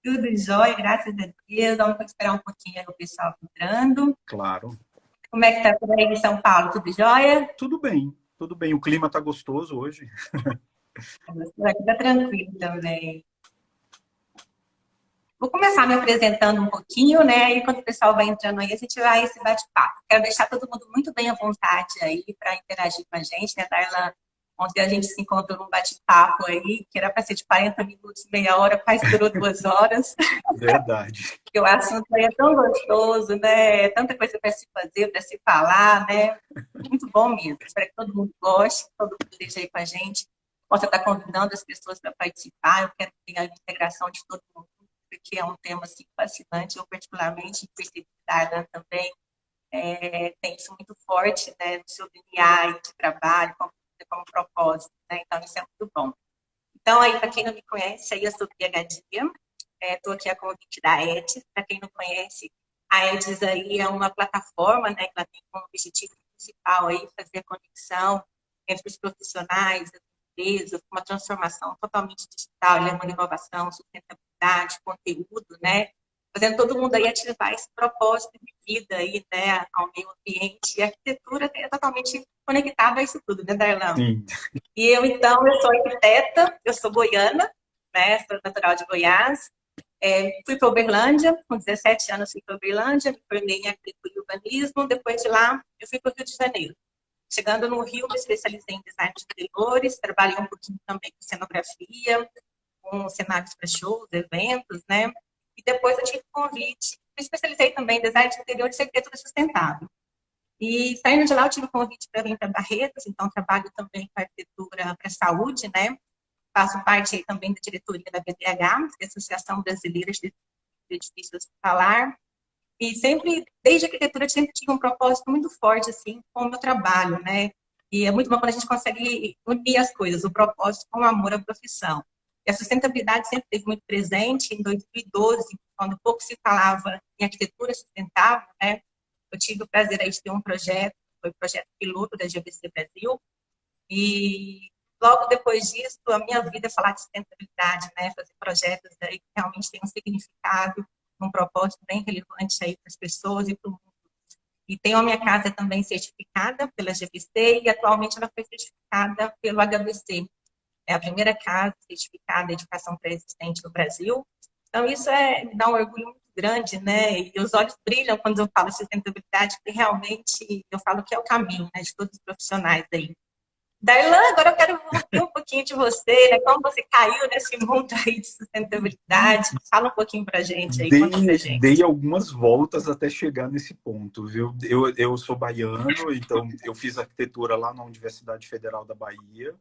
Tudo jóia, graças a Deus. Vamos esperar um pouquinho aí o pessoal entrando. Claro. Como é que tá por aí em São Paulo? Tudo jóia? Tudo bem, tudo bem. O clima está gostoso hoje. Aqui tá tranquilo também. Vou começar me apresentando um pouquinho, né? E quando o pessoal vai entrando aí, a gente vai esse bate-papo. Quero deixar todo mundo muito bem à vontade aí para interagir com a gente, né, Darlan? Ontem a gente se encontrou num bate-papo aí, que era para ser de 40 minutos, meia hora, quase durou 2 horas. Verdade. Porque o assunto aí é tão gostoso, né? Tanta coisa para se fazer, para se falar, né? Muito bom mesmo. Espero que todo mundo goste, que todo mundo esteja aí com a gente. Possa estar convidando as pessoas para participar. Eu quero ter a integração de todo mundo, porque é um tema assim, fascinante. Eu, particularmente, percebi que também tem isso muito forte, né? No seu DNA de trabalho, como propósito, né? Então, isso é muito bom. Então, aí, para quem não me conhece, aí eu sou Bia Gadia. Estou aqui a convite da EDS. Para quem não conhece, a EDS aí é uma plataforma, né, que ela tem como objetivo principal aí fazer a conexão entre os profissionais, as empresas, uma transformação totalmente digital, levando inovação, sustentabilidade, conteúdo, né, fazendo todo mundo aí ativar esse propósito de vida aí, né, ao meio ambiente. E a arquitetura é totalmente conectada a isso tudo, né, Darlan? Sim. E eu, então, eu sou arquiteta, eu sou goiana, né, sou natural de Goiás. Fui para Uberlândia, com 17 anos fui para Uberlândia, me formei em arquitetura e urbanismo. Depois de lá, eu fui para o Rio de Janeiro. Chegando no Rio, me especializei em design de interiores, trabalhei um pouquinho também com cenografia, com cenários para shows, eventos, né? E depois eu tive convite, me especializei também em design de interiores e arquitetura sustentável. E saindo de lá, eu tive convite para vir para Barretos, então trabalho também com arquitetura para saúde, né? Faço parte aí também da diretoria da BDH, que é a Associação Brasileira de Edifícios Hospitalar. E sempre, desde a arquitetura, eu sempre tive um propósito muito forte, assim, com o meu trabalho, né? E é muito bom quando a gente consegue unir as coisas, o propósito com o amor à profissão. E a sustentabilidade sempre esteve muito presente. Em 2012, quando pouco se falava em arquitetura sustentável, né? Eu tive o prazer aí de ter um projeto, foi o projeto piloto da GBC Brasil, e logo depois disso, a minha vida é falar de sustentabilidade, né? Fazer projetos aí que realmente têm um significado, um propósito bem relevante aí para as pessoas e para o mundo. E tenho a minha casa também certificada pela GBC e atualmente ela foi certificada pelo HBC. É a primeira casa certificada de educação pré-existente no Brasil. Então, isso me dá um orgulho muito grande, né? E os olhos brilham quando eu falo de sustentabilidade, porque realmente eu falo que é o caminho, né, de todos os profissionais aí. Darlan, agora eu quero ouvir um pouquinho de você, né? Como você caiu nesse mundo aí de sustentabilidade. Fala um pouquinho pra gente aí, conta pra Dei gente. algumas voltas até chegar nesse ponto, viu? Eu sou baiano, então eu fiz arquitetura lá na Universidade Federal da Bahia.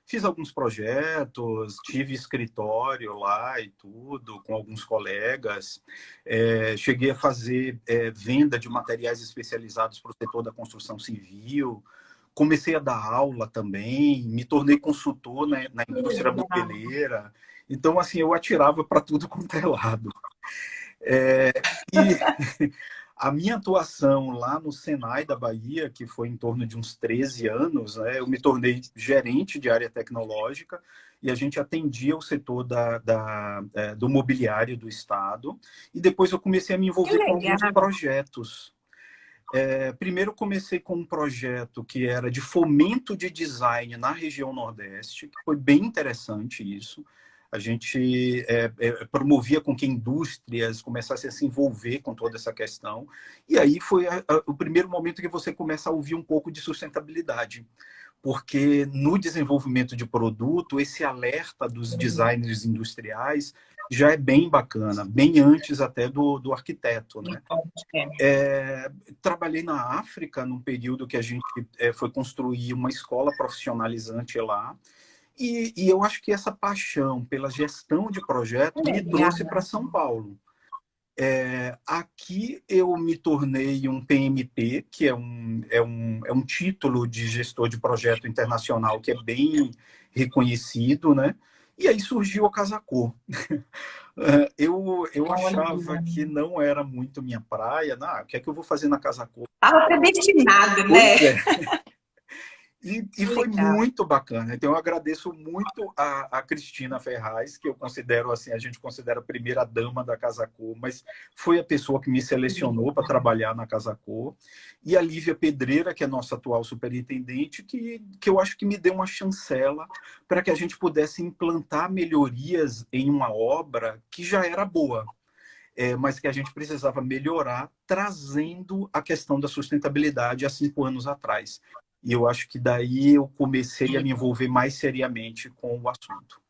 Fiz alguns projetos, tive escritório lá e tudo, com alguns colegas. Cheguei a fazer venda de materiais especializados para o setor da construção civil. Comecei a dar aula também, me tornei consultor na indústria moveleira. Então, assim, eu atirava para tudo quanto é lado. E a minha atuação lá no Senai da Bahia, que foi em torno de uns 13 anos, né, eu me tornei gerente de área tecnológica e a gente atendia o setor do mobiliário do Estado. E depois eu comecei a me Que envolver com alguns legal. projetos. Primeiro comecei com um projeto que era de fomento de design na região Nordeste, que foi bem interessante isso. A gente promovia com que indústrias começassem a se envolver com toda essa questão. E aí foi o primeiro momento que você começa a ouvir um pouco de sustentabilidade. Porque no desenvolvimento de produto, esse alerta dos designers industriais já é bem bacana, bem antes até do arquiteto, né? Trabalhei na África num período que a gente foi construir uma escola profissionalizante lá. E eu acho que essa paixão pela gestão de projeto Que me legal. trouxe para São Paulo. Aqui eu me tornei um PMP, que é um título de gestor de projeto internacional que é bem reconhecido, né? E aí surgiu a Casacor. Eu Olha, achava que não era muito minha praia. O que é que eu vou fazer na Casacor? estava predestinado, né? Pois é. E Que foi legal. muito bacana. Então, eu agradeço muito a Cristina Ferraz, que eu considero assim, a gente considera a primeira dama da Casa Cor, mas foi a pessoa que me selecionou para trabalhar na Casa Cor. E a Lívia Pedreira, que é nossa atual superintendente, que eu acho que me deu uma chancela para que a gente pudesse implantar melhorias em uma obra que já era boa. Mas que a gente precisava melhorar, trazendo a questão da sustentabilidade há 5 anos atrás. E eu acho que daí eu comecei a me envolver mais seriamente com o assunto.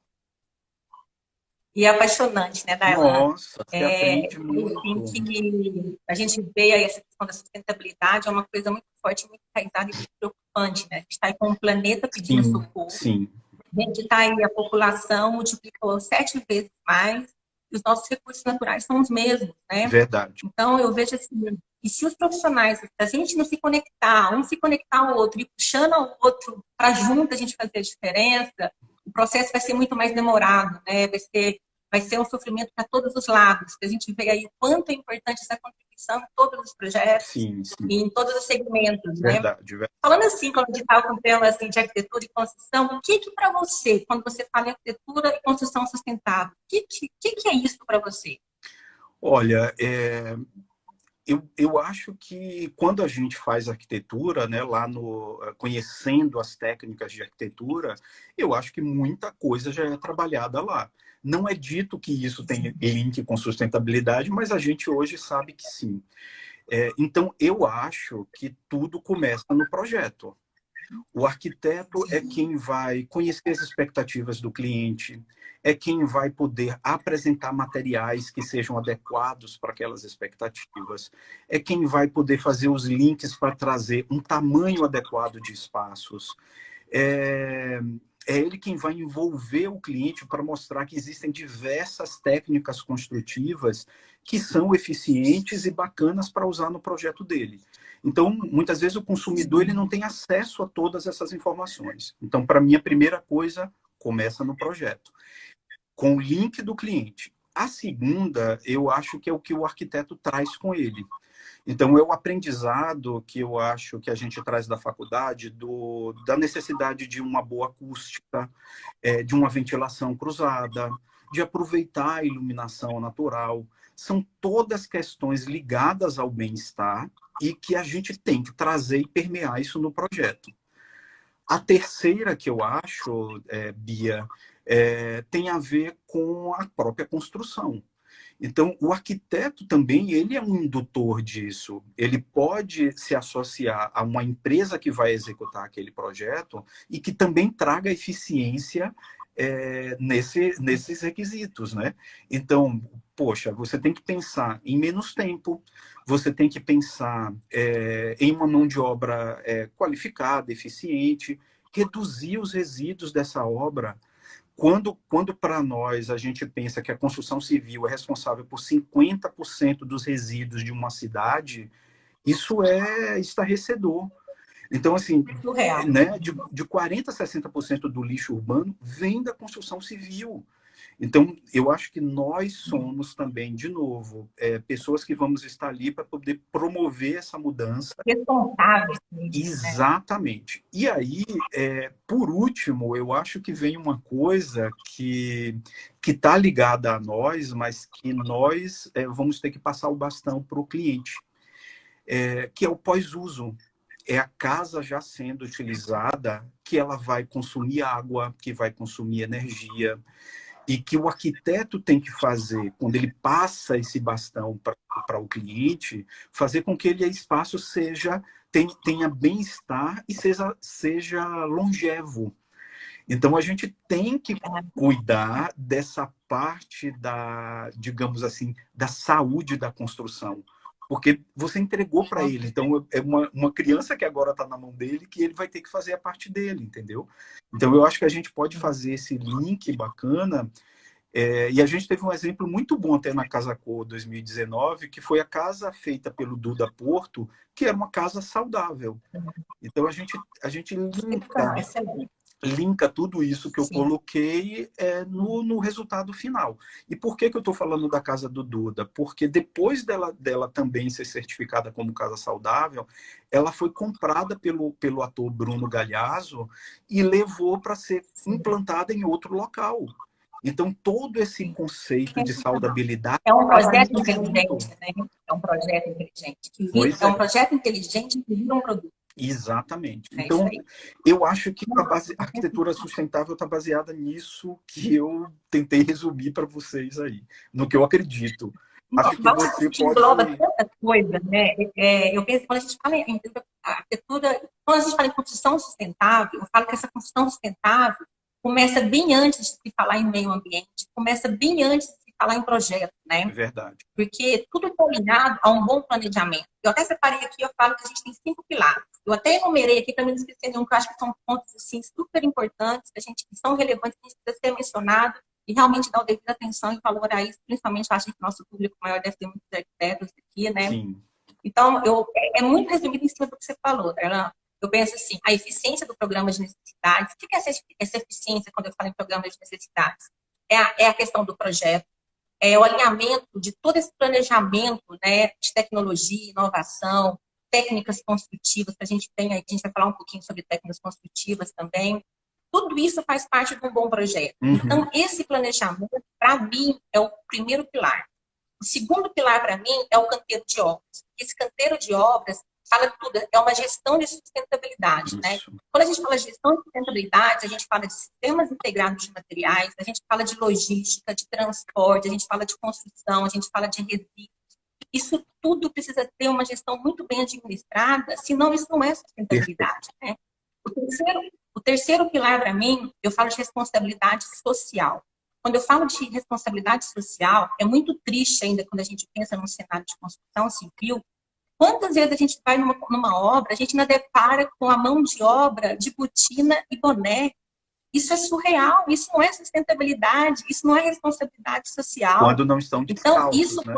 E é apaixonante, né, Darlan? Nossa, você aprende Assim, muito. que a gente vê aí essa questão da sustentabilidade é uma coisa muito forte, muito enraizada e muito preocupante, né? A gente está aí com o planeta pedindo Sim, socorro, sim, a gente está aí, a população multiplicou 7 vezes mais, e os nossos recursos naturais são os mesmos, né? verdade. Então, eu vejo assim, e se os profissionais, se a gente não se conectar, um se conectar ao outro e puxando ao outro para junto a gente fazer a diferença, o processo vai ser muito mais demorado, né? Vai ser um sofrimento para todos os lados. A gente vê aí o quanto é importante essa contribuição em todos os projetos Sim, sim, e em todos os segmentos, né? verdade. Falando assim, quando a gente estava com o tema assim, de arquitetura e construção, o que para você, quando você fala em arquitetura e construção sustentável, o que é isso para você? Olha, eu acho que quando a gente faz arquitetura, né, lá no conhecendo as técnicas de arquitetura, eu acho que muita coisa já é trabalhada lá. Não é dito que isso tem link com sustentabilidade, mas a gente hoje sabe que sim. Então, eu acho que tudo começa no projeto. O arquiteto é quem vai conhecer as expectativas do cliente, é quem vai poder apresentar materiais que sejam adequados para aquelas expectativas, é quem vai poder fazer os links para trazer um tamanho adequado de espaços. É, é ele quem vai envolver o cliente para mostrar que existem diversas técnicas construtivas que são eficientes e bacanas para usar no projeto dele. Então, muitas vezes o consumidor ele não tem acesso a todas essas informações. Então, para mim, a primeira coisa começa no projeto, com o link do cliente. A segunda, eu acho que é o que o arquiteto traz com ele. Então, é o aprendizado que eu acho que a gente traz da faculdade, da necessidade de uma boa acústica, de uma ventilação cruzada, de aproveitar a iluminação natural. São todas questões ligadas ao bem-estar e que a gente tem que trazer e permear isso no projeto. A terceira que eu acho, Bia, tem a ver com a própria construção. Então, o arquiteto também, ele é um indutor disso. Ele pode se associar a uma empresa que vai executar aquele projeto e que também traga eficiência nesses requisitos, né? Então, poxa, você tem que pensar em menos tempo, você tem que pensar em uma mão de obra qualificada, eficiente, reduzir os resíduos dessa obra quando para nós a gente pensa que a construção civil é responsável por 50% dos resíduos de uma cidade, isso é estarrecedor. Então, assim, Surreal. né, de 40% a 60% do lixo urbano vem da construção civil. Então, eu acho que nós somos também, de novo, pessoas que vamos estar ali para poder promover essa mudança. Responsáveis por isso, né? Exatamente. E aí, por último, eu acho que vem uma coisa que está ligada a nós, mas que nós vamos ter que passar o bastão para o cliente, que é o pós-uso. É a casa já sendo utilizada, que ela vai consumir água, que vai consumir energia, e que o arquiteto tem que fazer, quando ele passa esse bastão para o cliente, fazer com que aquele espaço tenha bem-estar e seja longevo. Então, a gente tem que cuidar dessa parte digamos assim, da saúde da construção. Porque você entregou para ele. Então, é uma criança que agora está na mão dele, que ele vai ter que fazer a parte dele, entendeu? Então, eu acho que a gente pode fazer esse link bacana e a gente teve um exemplo muito bom até na Casa Cor 2019, que foi a casa feita pelo Duda Porto, que era uma casa saudável. Então, a gente linka Excelente. linka tudo isso que eu Sim. coloquei no resultado final. E por que eu estou falando da Casa do Duda? Porque depois dela também ser certificada como Casa Saudável, ela foi comprada pelo ator Bruno Galhaço e levou para ser Sim. implantada em outro local. Então, todo esse Sim. conceito de saudabilidade É um estava projeto indo junto. inteligente, né? É um projeto inteligente. Pois É é. um projeto inteligente que vira um produto. Exatamente. É isso Então, aí. eu acho que a arquitetura sustentável está baseada nisso que eu tentei resumir para vocês aí, no que eu acredito. Acho que Nossa, você que engloba pode... tanta coisa, né? Eu penso, quando a gente fala em arquitetura, quando a gente fala em construção sustentável, eu falo que essa construção sustentável começa bem antes de se falar em meio ambiente, começa bem antes de se falar em projeto, né? Verdade. Porque tudo está ligado a um bom planejamento. Eu até separei aqui, eu falo que a gente tem 5 pilares. Eu até enumerei aqui para não esquecer nenhum, que eu acho que são pontos assim, super importantes, que são relevantes, que a gente precisa ser mencionado e realmente dar o devido atenção e valor a isso. Principalmente, eu acho que o nosso público maior deve ter muitos arquitetos aqui, né? Sim. Então, é muito resumido em cima do que você falou, Darlan. Eu penso assim, a eficiência do programa de necessidades. O que é essa eficiência quando eu falo em programa de necessidades? É a questão do projeto, o alinhamento de todo esse planejamento, né, de tecnologia, inovação, técnicas construtivas, que a gente tem aí, a gente vai falar um pouquinho sobre técnicas construtivas também. Tudo isso faz parte de um bom projeto. Uhum. Então, esse planejamento, para mim, é o primeiro pilar. O segundo pilar, para mim, é o canteiro de obras. Esse canteiro de obras fala tudo, é uma gestão de sustentabilidade, né? Isso. Quando a gente fala de gestão de sustentabilidade, a gente fala de sistemas integrados de materiais, a gente fala de logística, de transporte, a gente fala de construção, a gente fala de resíduos. Isso tudo precisa ter uma gestão muito bem administrada, senão isso não é Perfeito. sustentabilidade, né? O terceiro pilar, para mim, eu falo de responsabilidade social. Quando eu falo de responsabilidade social, é muito triste ainda quando a gente pensa num cenário de construção civil. Quantas vezes a gente vai numa obra, a gente ainda depara com a mão de obra de botina e boné. Isso é surreal, isso não é sustentabilidade, isso não é responsabilidade social. Quando não estão Então, descalços, isso né?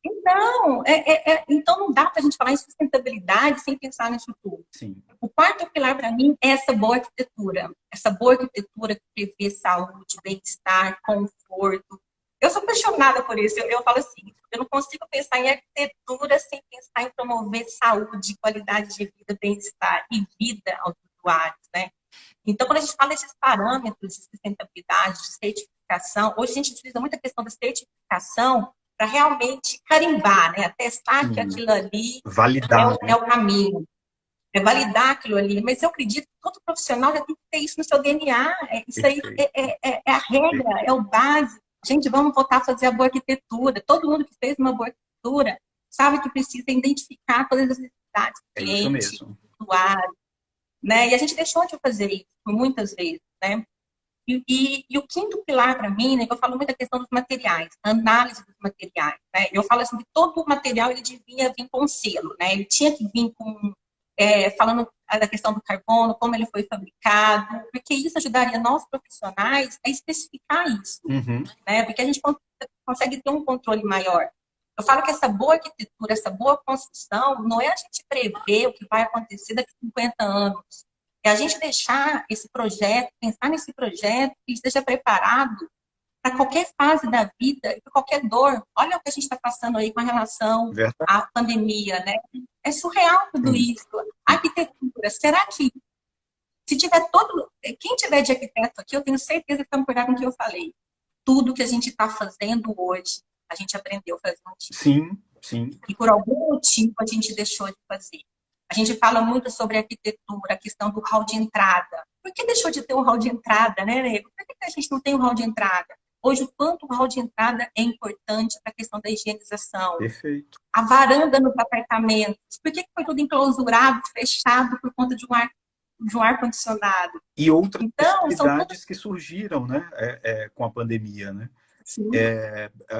então, então não dá para a gente falar em sustentabilidade sem pensar nisso tudo. Sim. O quarto pilar para mim é essa boa arquitetura que prevê saúde, bem-estar, conforto. Eu sou apaixonada por isso. Eu falo assim, eu não consigo pensar em arquitetura sem pensar em promover saúde, qualidade de vida, bem-estar e vida aos usuários, né? Então, quando a gente fala desses parâmetros de sustentabilidade, de certificação, hoje a gente utiliza muito a questão da certificação para realmente carimbar, né? Atestar que Sim. aquilo ali Validar, é né? o caminho, validar aquilo ali. Mas eu acredito que todo profissional já tem que ter isso no seu DNA. Isso aí Perfeito. é a regra, Perfeito. é o básico. Gente, vamos voltar a fazer a boa arquitetura. Todo mundo que fez uma boa arquitetura sabe que precisa identificar todas as necessidades do É isso cliente, mesmo. do usuário, né? E a gente deixou de fazer isso muitas vezes, né? E o quinto pilar para mim, né, que eu falo muito da questão dos materiais, a análise dos materiais, né? Eu falo assim que todo o material ele devia vir com um selo, né? Ele tinha que vir com falando da questão do carbono, como ele foi fabricado, porque isso ajudaria nós profissionais a especificar isso, Uhum. né? Porque a gente consegue ter um controle maior. Eu falo que essa boa arquitetura, essa boa construção, não é a gente prever o que vai acontecer daqui a 50 anos. É a gente deixar esse projeto, pensar nesse projeto, que esteja preparado para qualquer fase da vida, para qualquer dor. Olha o que a gente está passando aí com relação Verdade. à pandemia, né? É surreal tudo Sim. isso. A arquitetura, será que se tiver todo... Quem tiver de arquiteto aqui, eu tenho certeza que vai concordar com o que eu falei. Tudo que a gente está fazendo hoje, a gente aprendeu a fazer um dia. Sim, sim. E por algum motivo a gente deixou de fazer. A gente fala muito sobre arquitetura, a questão do hall de entrada. Por que deixou de ter um hall de entrada, né, Nego? Por que a gente não tem um hall de entrada? Hoje, o quanto o hall de entrada é importante para a questão da higienização. Perfeito. A varanda nos apartamentos. Por que foi tudo enclausurado, fechado por conta de um ar-condicionado? E outras Então, são todas... necessidades que surgiram, né, com a pandemia, né? Sim.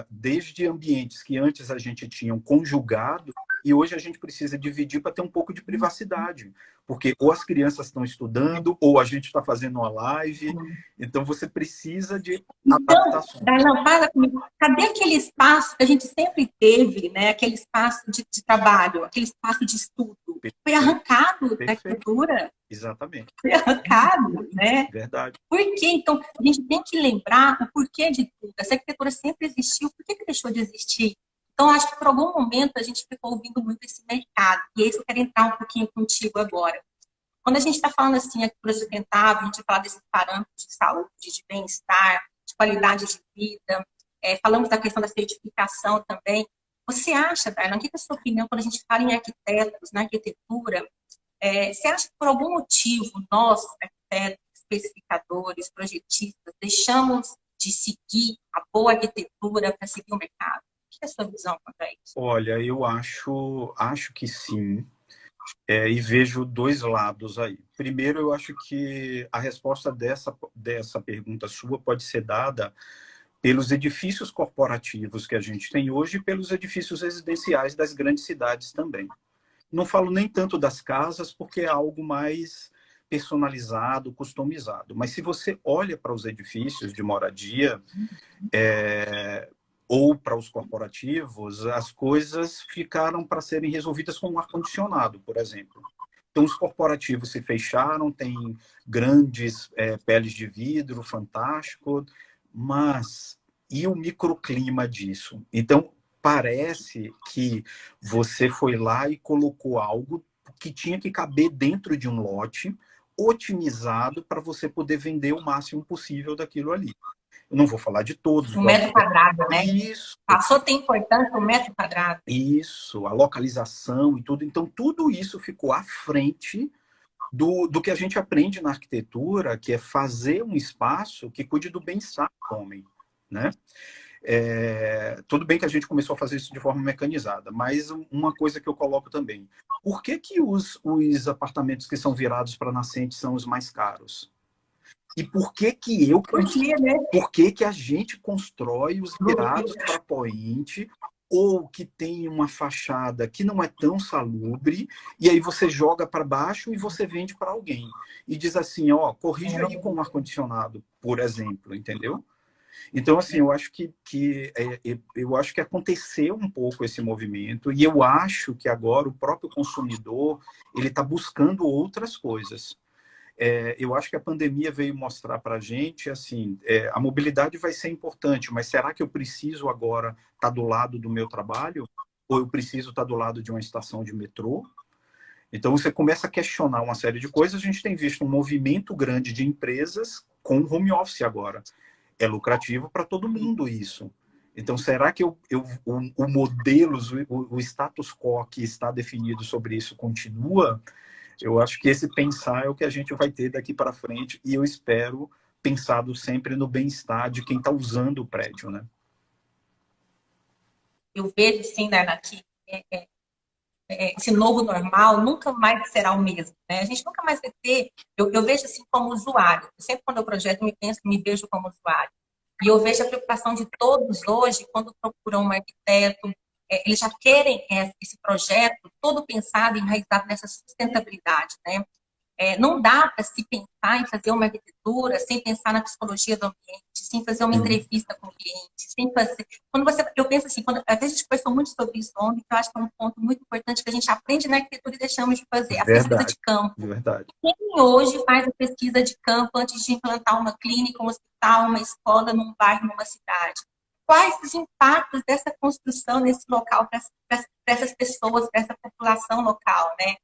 Desde ambientes que antes a gente tinha conjugado e hoje a gente precisa dividir para ter um pouco de privacidade, porque ou as crianças estão estudando ou a gente está fazendo uma live, então você precisa de adaptações. Darlan, fala comigo, cadê aquele espaço que a gente sempre teve, né? Aquele espaço de trabalho, aquele espaço de estudo? foi arrancado da Perfeito. arquitetura. Exatamente. Foi arrancado, né? Verdade. Por quê? Então, a gente tem que lembrar o porquê de tudo. Essa arquitetura sempre existiu, por que deixou de existir? Então, acho que por algum momento a gente ficou ouvindo muito esse mercado. E é isso que eu quero entrar um pouquinho contigo agora. Quando a gente está falando assim, arquitetura sustentável, a gente fala desses parâmetros de saúde, de bem-estar, de qualidade de vida, falamos da questão da certificação também. Você acha, Darlan, o que é a sua opinião quando a gente fala em arquitetos, na arquitetura? Você acha que por algum motivo nós, arquitetos, especificadores, projetistas, deixamos de seguir a boa arquitetura para seguir o mercado? O que é a sua visão quanto a isso? Olha, eu acho que sim, e vejo dois lados aí. Primeiro, eu acho que a resposta dessa pergunta sua pode ser dada pelos edifícios corporativos que a gente tem hoje e pelos edifícios residenciais das grandes cidades também. Não falo nem tanto das casas, porque é algo mais personalizado, customizado. Mas se você olha para os edifícios de moradia, ou para os corporativos, as coisas ficaram para serem resolvidas com o ar-condicionado, por exemplo. Então, os corporativos se fecharam, tem grandes peles de vidro, fantástico, mas e o microclima disso? Então, parece que você foi lá e colocou algo que tinha que caber dentro de um lote, otimizado para você poder vender o máximo possível daquilo ali. Eu não vou falar de todos. Um metro quadrado, né? Isso. Passou a ter importância o metro quadrado. Isso, a localização e tudo. Então, tudo isso ficou à frente do que a gente aprende na arquitetura, que é fazer um espaço que cuide do bem-estar do homem, né? Tudo bem que a gente começou a fazer isso de forma mecanizada, mas uma coisa que eu coloco também. Por que os apartamentos que são virados para nascente são os mais caros? E por que a gente constrói os virados para poente ou que tem uma fachada que não é tão salubre e aí você joga para baixo e você vende para alguém e diz assim, ó, corrija aí com o ar-condicionado, por exemplo, entendeu? Então, assim, eu acho que aconteceu um pouco esse movimento e eu acho que agora o próprio consumidor ele está buscando outras coisas. Eu acho que a pandemia veio mostrar para a gente, assim, a mobilidade vai ser importante, mas será que eu preciso agora estar do lado do meu trabalho? Ou eu preciso estar do lado de uma estação de metrô? Então, você começa a questionar uma série de coisas. A gente tem visto um movimento grande de empresas com home office agora. É lucrativo para todo mundo isso. Então, será que o modelo, o status quo que está definido sobre isso continua? Eu acho que esse pensar é o que a gente vai ter daqui para frente e eu espero pensado sempre no bem-estar de quem está usando o prédio, né? Eu vejo, sim, Darla, que esse novo normal nunca mais será o mesmo, né? A gente nunca mais vai ter... Eu vejo assim como usuário. Sempre quando eu projeto, me vejo como usuário. E eu vejo a preocupação de todos hoje, quando procuram um arquiteto, eles já querem esse projeto todo pensado, enraizado nessa sustentabilidade, né? Não dá para se pensar em fazer uma arquitetura sem pensar na psicologia do ambiente, sem fazer uma entrevista com o cliente, sem fazer... Eu penso assim, até a gente conversou muito sobre isso ontem, que eu acho que é um ponto muito importante que a gente aprende na arquitetura e deixamos de fazer, a pesquisa de campo. Verdade. Quem hoje faz a pesquisa de campo antes de implantar uma clínica, um hospital, uma escola num bairro, numa cidade? Quais os impactos dessa construção nesse local para essas pessoas, para essa população local, né?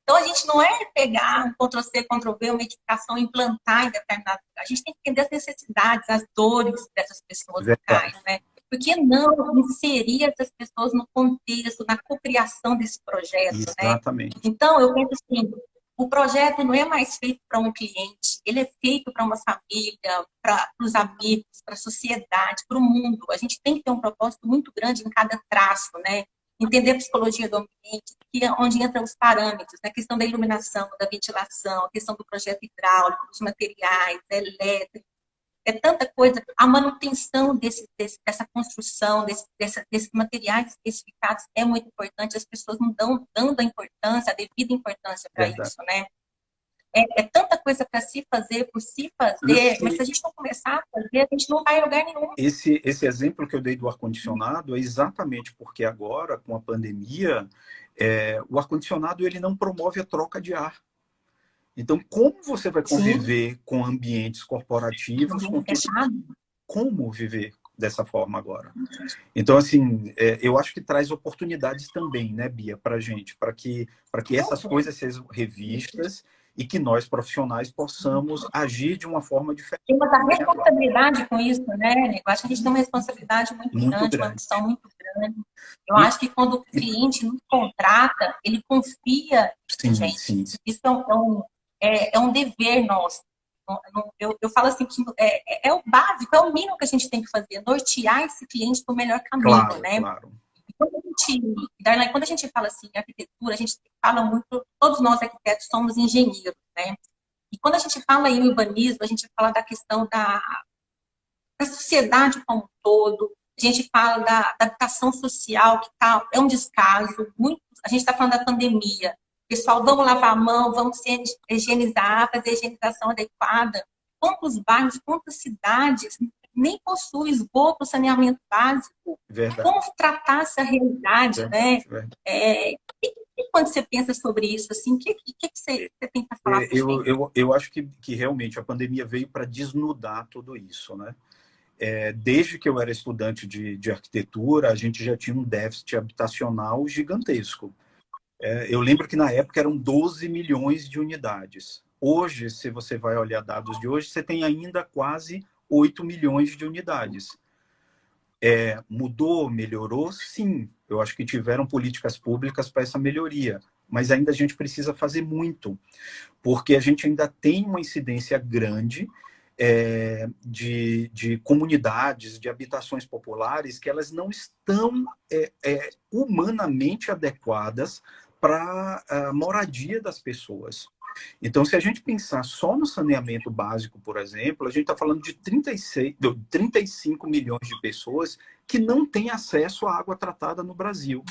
Então, a gente não é pegar um Ctrl-C, Ctrl-V, uma edificação e implantar em determinado lugar. A gente tem que entender as necessidades, as dores dessas pessoas locais, né? Por que não inserir essas pessoas no contexto, na cocriação desse projeto, Exatamente. né? Então, eu penso assim, o projeto não é mais feito para um cliente, ele é feito para uma família, para os amigos, para a sociedade, para o mundo. A gente tem que ter um propósito muito grande em cada traço, né? Entender a psicologia do ambiente, onde entram os parâmetros, né? A questão da iluminação, da ventilação, a questão do projeto hidráulico, dos materiais, elétricos, tanta coisa. A manutenção dessa construção, desses materiais especificados é muito importante, as pessoas não dão dando a importância, a devida importância para isso, né? Tanta coisa para se fazer, por se fazer, mas se a gente não começar a fazer, a gente não vai em lugar nenhum. Esse exemplo que eu dei do ar-condicionado é exatamente porque agora, com a pandemia, O ar-condicionado ele não promove a troca de ar. Então, como você vai conviver Sim, com ambientes corporativos, com tudo? fechado. Como viver dessa forma agora? Então, assim, eu acho que traz oportunidades também, né, Bia, para a gente, para que essas coisas sejam revistas e que nós, profissionais, possamos agir de uma forma diferente Temos a também agora. responsabilidade com isso, né, Nico? Eu acho que a gente tem uma responsabilidade muito Muito grande, uma grande. missão muito grande. Eu E, acho que quando o cliente nos contrata, ele confia em sim, gente. sim, Isso é um dever nosso. Eu falo assim que é o básico, é o mínimo que a gente tem que fazer, nortear esse cliente para o melhor caminho, claro, né? claro. E Darlan, quando a gente fala assim, arquitetura, a gente fala muito, todos nós arquitetos somos engenheiros, né? E quando a gente fala em urbanismo, a gente fala da questão da sociedade como um todo, a gente fala da adaptação social, que tá, é um descaso. Muito, a gente está falando da pandemia. Pessoal, vamos lavar a mão, vamos se higienizar, fazer a higienização adequada. Quantos bairros, quantas cidades nem possuem esgoto, saneamento básico? Verdade, Como tratar essa realidade, né? verdade, verdade. E quando você pensa sobre isso, assim, o que você tem para falar para gente? Eu acho que realmente a pandemia veio para desnudar tudo isso, né? Desde que eu era estudante de arquitetura, a gente já tinha um déficit habitacional gigantesco. Eu lembro que na época eram 12 milhões de unidades. Hoje, se você vai olhar dados de hoje, você tem ainda quase 8 milhões de unidades. Mudou, melhorou? Sim. Eu acho que tiveram políticas públicas para essa melhoria, mas ainda a gente precisa fazer muito, porque a gente ainda tem uma incidência grande de comunidades, de habitações populares, que elas não estão humanamente adequadas para a moradia das pessoas. Então, se a gente pensar só no saneamento básico, por exemplo, a gente está falando de 35 milhões de pessoas que não têm acesso à água tratada no Brasil.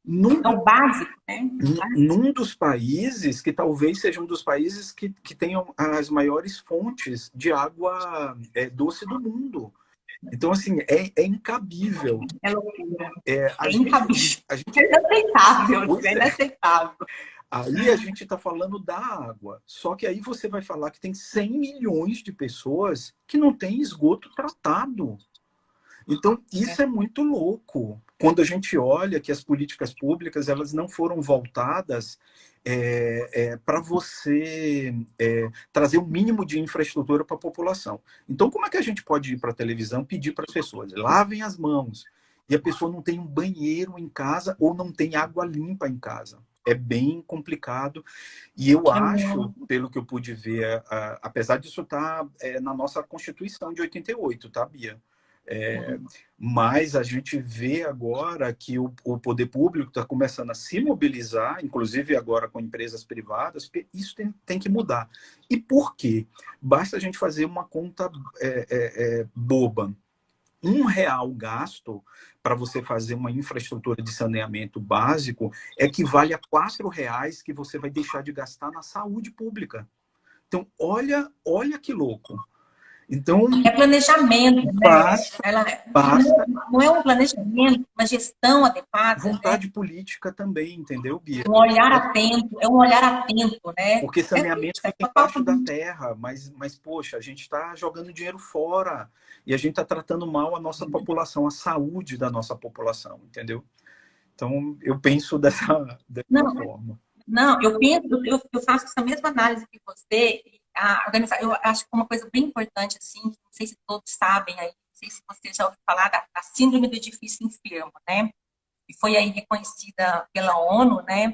É o básico, né? Num dos países que talvez seja um dos países que tenham as maiores fontes de água doce do mundo. Então, assim, é incabível. É loucura. A É gente, incabível. a gente, É inaceitável. pois É é. inaceitável. Aí a gente está falando da água. Só que aí você vai falar que tem 100 milhões de pessoas que não têm esgoto tratado. Então, isso é muito louco. Quando a gente olha que as políticas públicas elas não foram voltadas para você trazer o mínimo de infraestrutura para a população. Então, como é que a gente pode ir para a televisão e pedir para as pessoas, lavem as mãos, e a pessoa não tem um banheiro em casa ou não tem água limpa em casa? É bem complicado. E eu acho, pelo que eu pude ver, apesar disso estar na nossa Constituição de 88, tá, Bia? Mas a gente vê agora que o poder público está começando a se mobilizar, inclusive agora com empresas privadas, porque isso tem que mudar. E por quê? Basta a gente fazer uma conta boba. R$ 1 gasto para você fazer uma infraestrutura de saneamento básico equivale a R$ 4 que você vai deixar de gastar na saúde pública. Então, olha que louco. Então, É planejamento, né? basta, Ela basta não é um planejamento, uma gestão adequada, né? vontade política também, entendeu, Bia? Um olhar atento, é um olhar atento, né? Porque É saneamento política, fica é total embaixo da política. terra, mas poxa, a gente está jogando dinheiro fora e a gente está tratando mal a nossa população, a saúde da nossa população, entendeu? Então, eu penso dessa Não, forma. não, eu faço essa mesma análise que você. Eu acho que uma coisa bem importante, assim, não sei se todos sabem aí, não sei se você já ouviu falar da síndrome do edifício enfermo, né? E foi aí reconhecida pela ONU, né?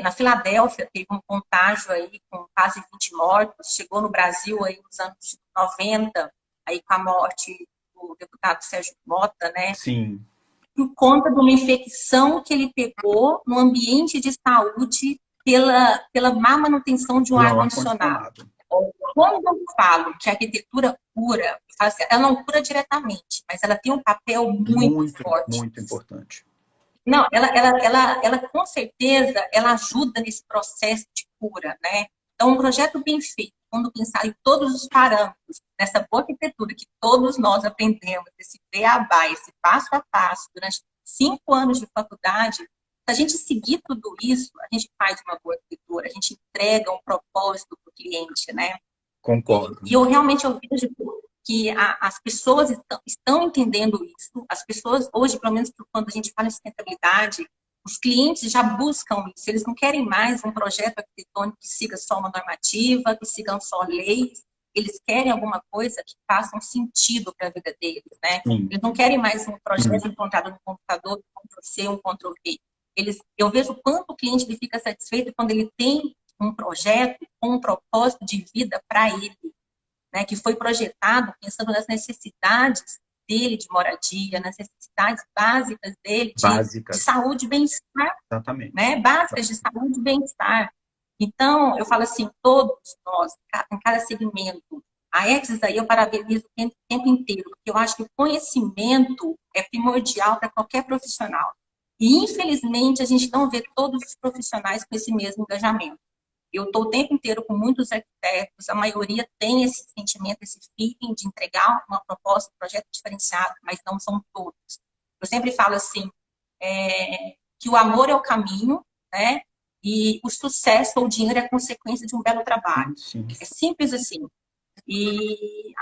Na Filadélfia teve um contágio aí com quase 20 mortos, chegou no Brasil aí nos anos 90, aí com a morte do deputado Sérgio Mota, né? Sim, Por conta de uma infecção que ele pegou no ambiente de saúde pela má manutenção de um do ar-condicionado. ar-condicionado. Quando eu falo que a arquitetura cura, ela não cura diretamente, mas ela tem um papel muito Muito, forte. muito importante. Não, ela com certeza, ela ajuda nesse processo de cura, né? Então, um projeto bem feito, quando pensar em todos os parâmetros, nessa boa arquitetura que todos nós aprendemos, esse beabá, esse passo a passo, durante 5 anos de faculdade, Se a gente seguir tudo isso, a gente faz uma boa arquitetura, a gente entrega um propósito para o cliente, né? Concordo. E eu realmente eu vejo que as pessoas estão entendendo isso. As pessoas, hoje, pelo menos quando a gente fala em sustentabilidade, os clientes já buscam isso. Eles não querem mais um projeto arquitetônico que siga só uma normativa, que sigam só leis. Eles querem alguma coisa que faça um sentido para a vida deles, né? Sim. Eles não querem mais um projeto encontrado no computador, um Ctrl+C, um Ctrl+V. Eu vejo o quanto o cliente ele fica satisfeito quando ele tem um projeto com um propósito de vida para ele, né, que foi projetado pensando nas necessidades dele de moradia, nas necessidades básicas dele de saúde e bem-estar. Exatamente. Né, básicas de saúde e bem-estar. Então, eu falo assim, todos nós, em cada segmento, a Exis aí eu parabenizo o tempo inteiro, porque eu acho que o conhecimento é primordial para qualquer profissional. E, infelizmente, a gente não vê todos os profissionais com esse mesmo engajamento. Eu estou o tempo inteiro com muitos arquitetos, a maioria tem esse sentimento, esse feeling de entregar uma proposta, um projeto diferenciado, mas não são todos. Eu sempre falo assim, que o amor é o caminho, né? E o sucesso ou o dinheiro é a consequência de um belo trabalho. Sim. É simples assim. E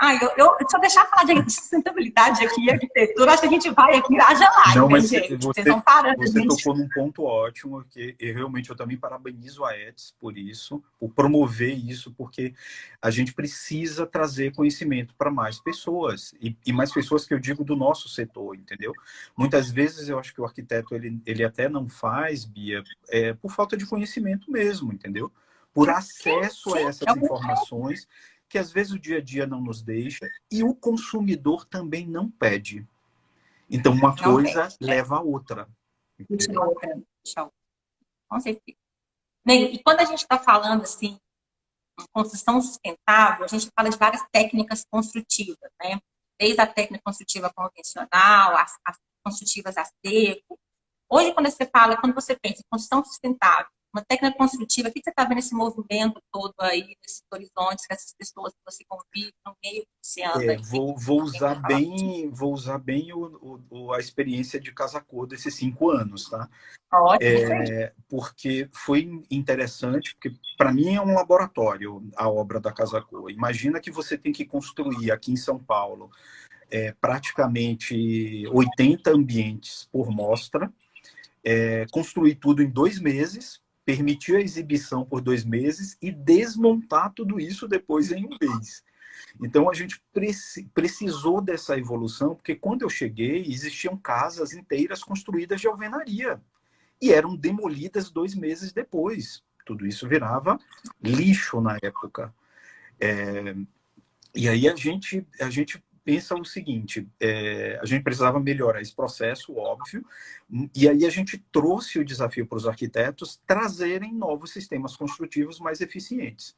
se eu deixar falar de sustentabilidade aqui, arquitetura, acho que a gente vai aqui, haja live, não, mas gente. Você tocou num ponto ótimo, que realmente eu também parabenizo a ETS por isso, por promover isso, porque a gente precisa trazer conhecimento para mais pessoas, e mais pessoas que eu digo do nosso setor, entendeu? Muitas vezes eu acho que o arquiteto, ele até não faz, Bia, por falta de conhecimento mesmo, entendeu? Por acesso a essas informações, que às vezes o dia a dia não nos deixa, e o consumidor também não pede. Então, uma coisa leva a outra. Com certeza. Bem, e quando a gente está falando assim, em construção sustentável, a gente fala de várias técnicas construtivas, né? Desde a técnica construtiva convencional, as construtivas a seco. Hoje, quando você pensa em construção sustentável, uma técnica construtiva, o que você está vendo esse movimento todo aí, nesses horizontes, com essas pessoas que você convive, no meio que você anda? Vou usar bem a experiência de Casa Cor desses 5 anos, tá? Porque foi interessante, porque para mim é um laboratório a obra da Casa Cor. Imagina que você tem que construir aqui em São Paulo praticamente 80 ambientes por mostra, construir tudo em 2 meses, permitir a exibição por 2 meses e desmontar tudo isso depois em 1 mês. Então, a gente precisou dessa evolução, porque quando eu cheguei, existiam casas inteiras construídas de alvenaria e eram demolidas 2 meses depois. Tudo isso virava lixo na época. E aí a gente pensa o seguinte, a gente precisava melhorar esse processo, óbvio, e aí a gente trouxe o desafio para os arquitetos trazerem novos sistemas construtivos mais eficientes.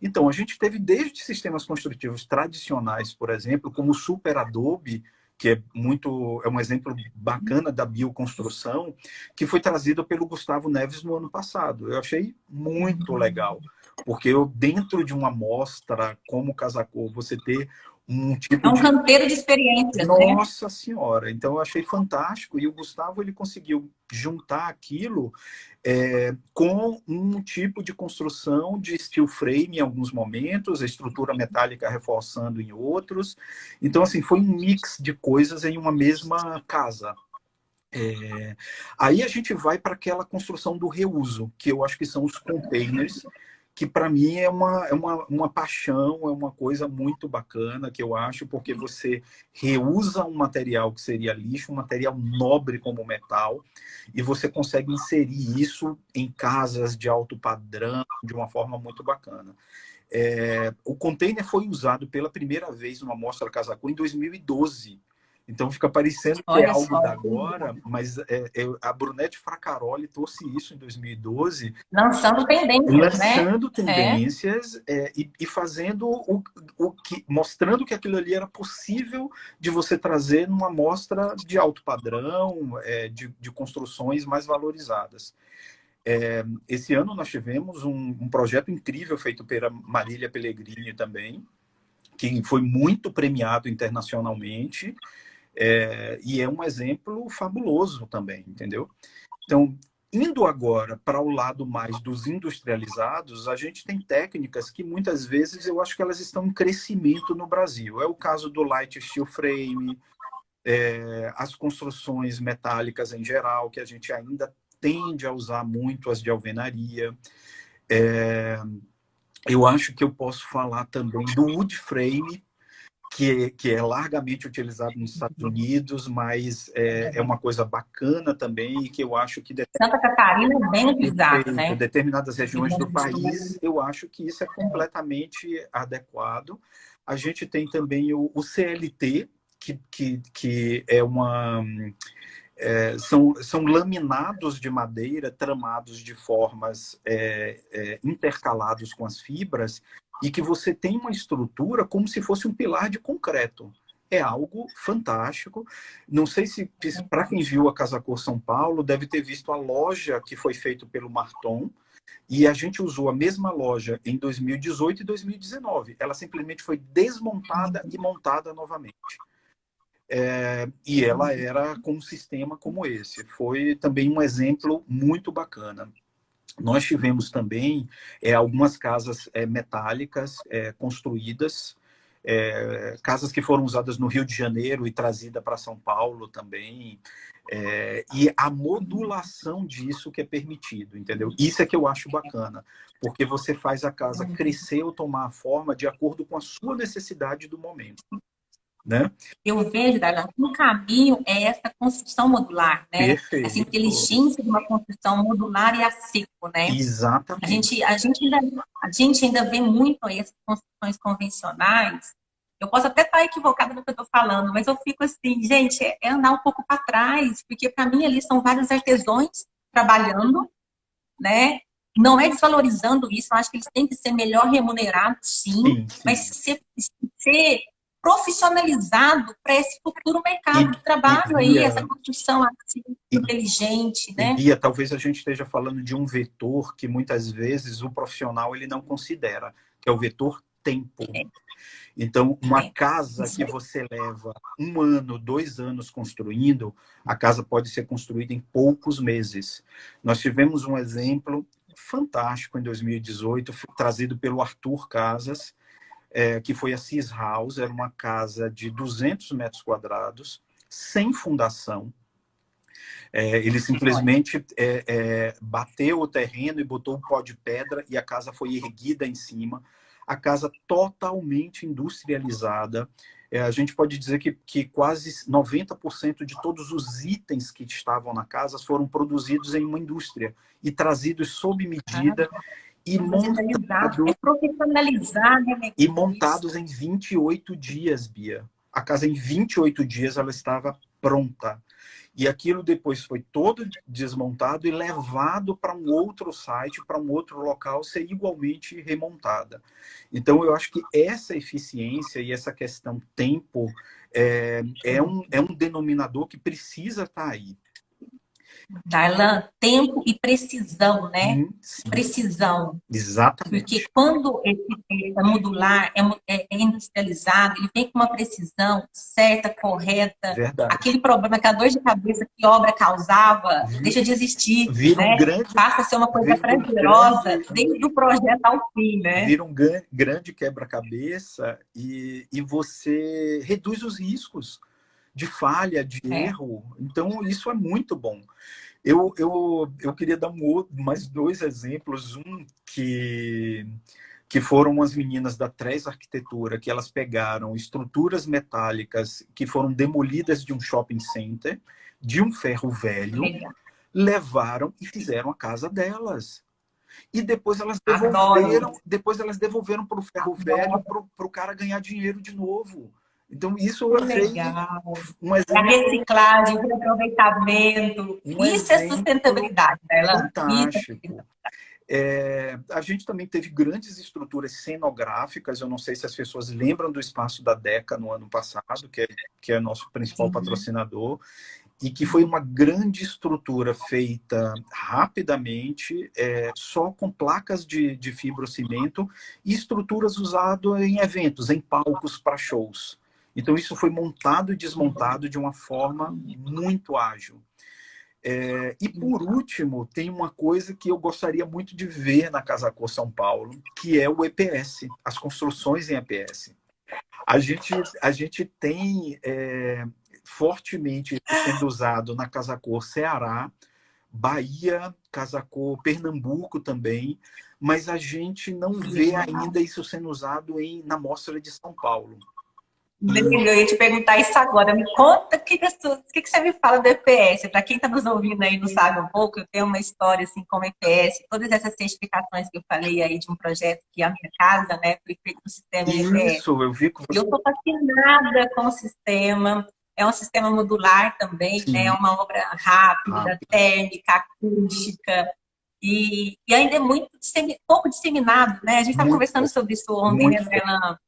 Então, a gente teve desde sistemas construtivos tradicionais, por exemplo, como o Super Adobe, que é um exemplo bacana da bioconstrução, que foi trazido pelo Gustavo Neves no ano passado. Eu achei muito legal, porque dentro de uma amostra como Casa Cor, você ter um tipo de canteiro de experiências, Nossa Senhora! Então eu achei fantástico, e o Gustavo ele conseguiu juntar aquilo com um tipo de construção de steel frame em alguns momentos, a estrutura metálica reforçando em outros. Então assim, foi um mix de coisas em uma mesma casa. Aí a gente vai para aquela construção do reuso, que eu acho que são os containers, que para mim é uma paixão, é uma coisa muito bacana, que eu acho, porque você reusa um material que seria lixo, um material nobre como metal, e você consegue inserir isso em casas de alto padrão de uma forma muito bacana. O container foi usado pela primeira vez numa mostra Casa Cor em 2012. Então fica parecendo que é algo da agora, mas a Brunete Fracaroli trouxe isso em 2012. Lançando tendências, lançando tendências e fazendo mostrando que aquilo ali era possível de você trazer numa mostra de alto padrão, de construções mais valorizadas. Esse ano nós tivemos um projeto incrível feito pela Marília Pellegrini também, que foi muito premiado internacionalmente, e é um exemplo fabuloso também, entendeu? Então, Indo agora para o lado mais dos industrializados, a gente tem técnicas que muitas vezes eu acho que elas estão em crescimento no Brasil. É o caso do light steel frame, as construções metálicas em geral, que a gente ainda tende a usar muito as de alvenaria. Eu acho que eu posso falar também do wood frame, que é largamente utilizado nos Estados Unidos, mas é uma coisa bacana também, e que eu acho que Santa Catarina é bem utilizado, né? determinadas regiões do país, eu acho que isso é completamente adequado. A gente tem também o CLT, que é são laminados de madeira, tramados de formas intercalados com as fibras, e que você tem uma estrutura como se fosse um pilar de concreto. É algo fantástico. Não sei se, para quem viu a Casa Cor São Paulo, deve ter visto a loja que foi feita pelo Marton, e a gente usou a mesma loja em 2018 e 2019. Ela simplesmente foi desmontada e montada novamente. E ela era com um sistema como esse. Foi também um exemplo muito bacana. Nós tivemos também algumas casas metálicas construídas, casas que foram usadas no Rio de Janeiro e trazida para São Paulo também, e a modulação disso que é permitido, entendeu? Isso é que eu acho bacana, porque você faz a casa crescer ou tomar a forma de acordo com a sua necessidade do momento, né? Eu vejo, Darlan, que o caminho é essa construção modular, né? Perfeito. Essa inteligência de uma construção modular e a seco, né? Exatamente. A gente ainda vê muito essas construções convencionais. Eu posso até estar equivocada no que eu estou falando, mas eu fico assim, gente, é andar um pouco para trás, porque para mim ali são vários artesãos trabalhando, né? Não é desvalorizando isso, eu acho que eles têm que ser melhor remunerados, sim. Mas ser profissionalizado para esse futuro mercado de trabalho aí, essa construção assim, inteligente, né? Bia, talvez a gente esteja falando de um vetor que muitas vezes o profissional ele não considera, que é o vetor tempo. Então, uma casa que você leva 1 ano, 2 anos construindo, a casa pode ser construída em poucos meses. Nós tivemos um exemplo fantástico em 2018, trazido pelo Arthur Casas, que foi a Cis House. Era uma casa de 200 metros quadrados, sem fundação. Ele simplesmente bateu o terreno e botou um pó de pedra, e a casa foi erguida em cima. A casa totalmente industrializada. A gente pode dizer que quase 90% de todos os itens que estavam na casa foram produzidos em uma indústria e trazidos sob medida. E montados em 28 dias, Bia. A casa, em 28 dias, ela estava pronta. E aquilo depois foi todo desmontado e levado para um outro site, para um outro local, ser igualmente remontada. Então, eu acho que essa eficiência e essa questão tempo é um denominador que precisa estar aí. Darlan, tempo e precisão, né? Sim. Precisão. Exatamente. Porque quando esse modular é industrializado, ele vem com uma precisão certa, correta. Verdade. Aquele problema, aquela dor de cabeça que obra causava, deixa de existir. Né? Passa a ser uma coisa prazerosa desde o projeto ao fim, né? Vira um grande quebra-cabeça e você reduz os riscos de falha, de erro. Então, isso é muito bom. Eu queria dar mais 2 exemplos. Um que foram as meninas da Tres Arquitetura, que elas pegaram estruturas metálicas que foram demolidas de um shopping center, de um ferro velho, levaram e fizeram a casa delas. E depois elas devolveram para o ferro velho para o cara ganhar dinheiro de novo. Então, isso eu achei um exemplo. A reciclagem, o reaproveitamento. Isso é sustentabilidade, né, fantástico. A gente também teve grandes estruturas cenográficas. Eu não sei se as pessoas lembram do Espaço da Deca no ano passado, que é nosso principal patrocinador, e que foi uma grande estrutura feita rapidamente, só com placas de fibrocimento e estruturas usadas em eventos, em palcos para shows. Então, isso foi montado e desmontado de uma forma muito ágil. E por último, tem uma coisa que eu gostaria muito de ver na Casacor São Paulo, que é o EPS, as construções em EPS. A gente tem fortemente sendo usado na Casacor Ceará, Bahia, Casacor Pernambuco também, mas a gente não vê ainda isso sendo usado na Mostra de São Paulo. Eu ia te perguntar isso agora. Me conta o que você me fala do EPS. Para quem está nos ouvindo aí não sabe um pouco, eu tenho uma história assim com o EPS, todas essas certificações que eu falei aí de um projeto que a minha casa, né, foi feito no sistema EPS. Isso, eu vi que você... Eu estou fascinada com o sistema. É um sistema modular também, né? É uma obra rápida, térmica, acústica. E ainda é muito pouco disseminado, né? A gente estava conversando sobre isso ontem, né, Fernanda?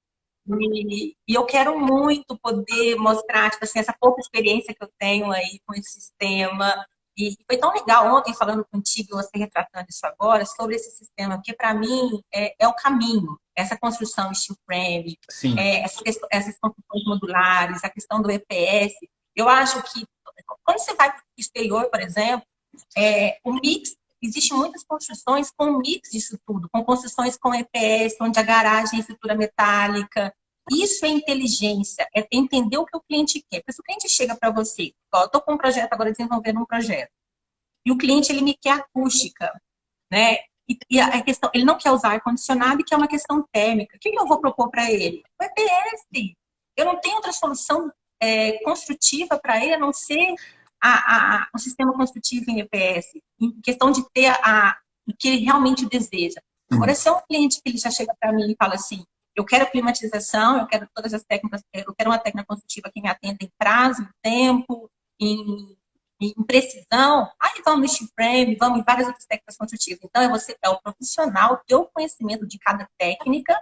E eu quero muito poder mostrar, tipo assim, essa pouca experiência que eu tenho aí com esse sistema. E foi tão legal ontem falando contigo, você retratando isso agora, sobre esse sistema, porque para mim é o caminho. Essa construção steel frame, essas construções modulares, a questão do EPS. Eu acho que quando você vai para o exterior, por exemplo, o mix, existe muitas construções com um mix disso tudo, com construções com EPS, onde a garagem é estrutura metálica. Isso é inteligência, é entender o que o cliente quer. Porque se o cliente chega para você, eu estou com um projeto agora, desenvolvendo um projeto, e o cliente ele me quer acústica, né? E a questão, ele não quer usar ar-condicionado e quer uma questão térmica. O que eu vou propor para ele? O EPS. Eu não tenho outra solução construtiva para ele, a não ser o sistema construtivo em EPS, em questão de ter o que ele realmente deseja. Agora, se é um cliente que ele já chega para mim e fala assim, eu quero climatização, eu quero todas as técnicas, eu quero uma técnica construtiva que me atenda em prazo, em tempo, em precisão, aí vamos no steel frame, vamos em várias outras técnicas construtivas. Então, é o profissional ter o conhecimento de cada técnica,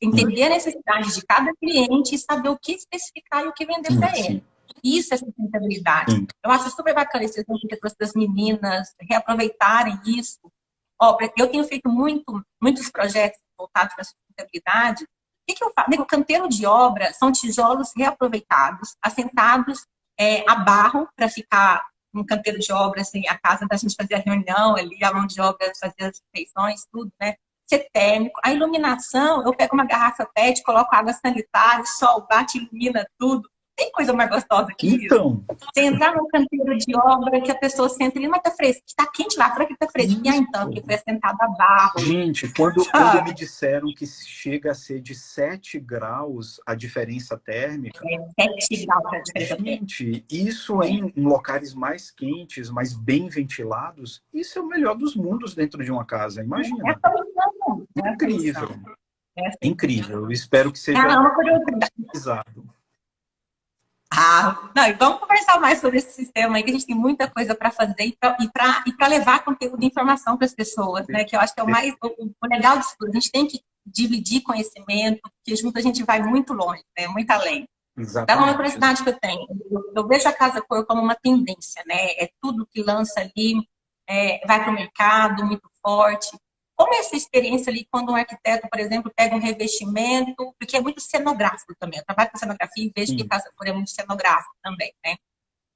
entender a necessidade de cada cliente e saber o que especificar e o que vender para ele. Isso é sustentabilidade. Eu acho super bacana esse exemplo que eu trouxe das meninas reaproveitarem isso. Eu tenho feito muitos projetos voltados para a sustentabilidade. O que eu faço? O canteiro de obra são tijolos reaproveitados, assentados a barro para ficar um canteiro de obra, assim, a casa da gente fazer a reunião ali, a mão de obra fazer as refeições, tudo, né? Ser térmico. A iluminação, eu pego uma garrafa PET, coloco água sanitária, sol bate, ilumina tudo. Tem coisa mais gostosa que isso? Você entrar num canteiro de obra que a pessoa senta ali, mas tá fresco, está quente lá, será que tá fresco? E aí, então, que foi assentado a barro. Gente, quando me disseram que chega a ser de 7 graus a diferença térmica... 7 graus a diferença térmica. Gente, isso em locais mais quentes, mais bem ventilados, isso é o melhor dos mundos dentro de uma casa, imagina. Incrível. Incrível. Eu espero que seja utilizado. Não, e vamos conversar mais sobre esse sistema aí, que a gente tem muita coisa para fazer e para levar conteúdo e informação para as pessoas, né? Que eu acho que é o legal disso tudo. A gente tem que dividir conhecimento, porque junto a gente vai muito longe, né? Muito além. Exatamente. Dá uma curiosidade que eu tenho. Eu vejo a Casa Cor como uma tendência, né? É tudo que lança ali, vai para o mercado muito forte. Como é a sua experiência ali quando um arquiteto, por exemplo, pega um revestimento, porque é muito cenográfico também. Eu trabalho com cenografia e vejo que Casa Cor é muito cenográfico também, né?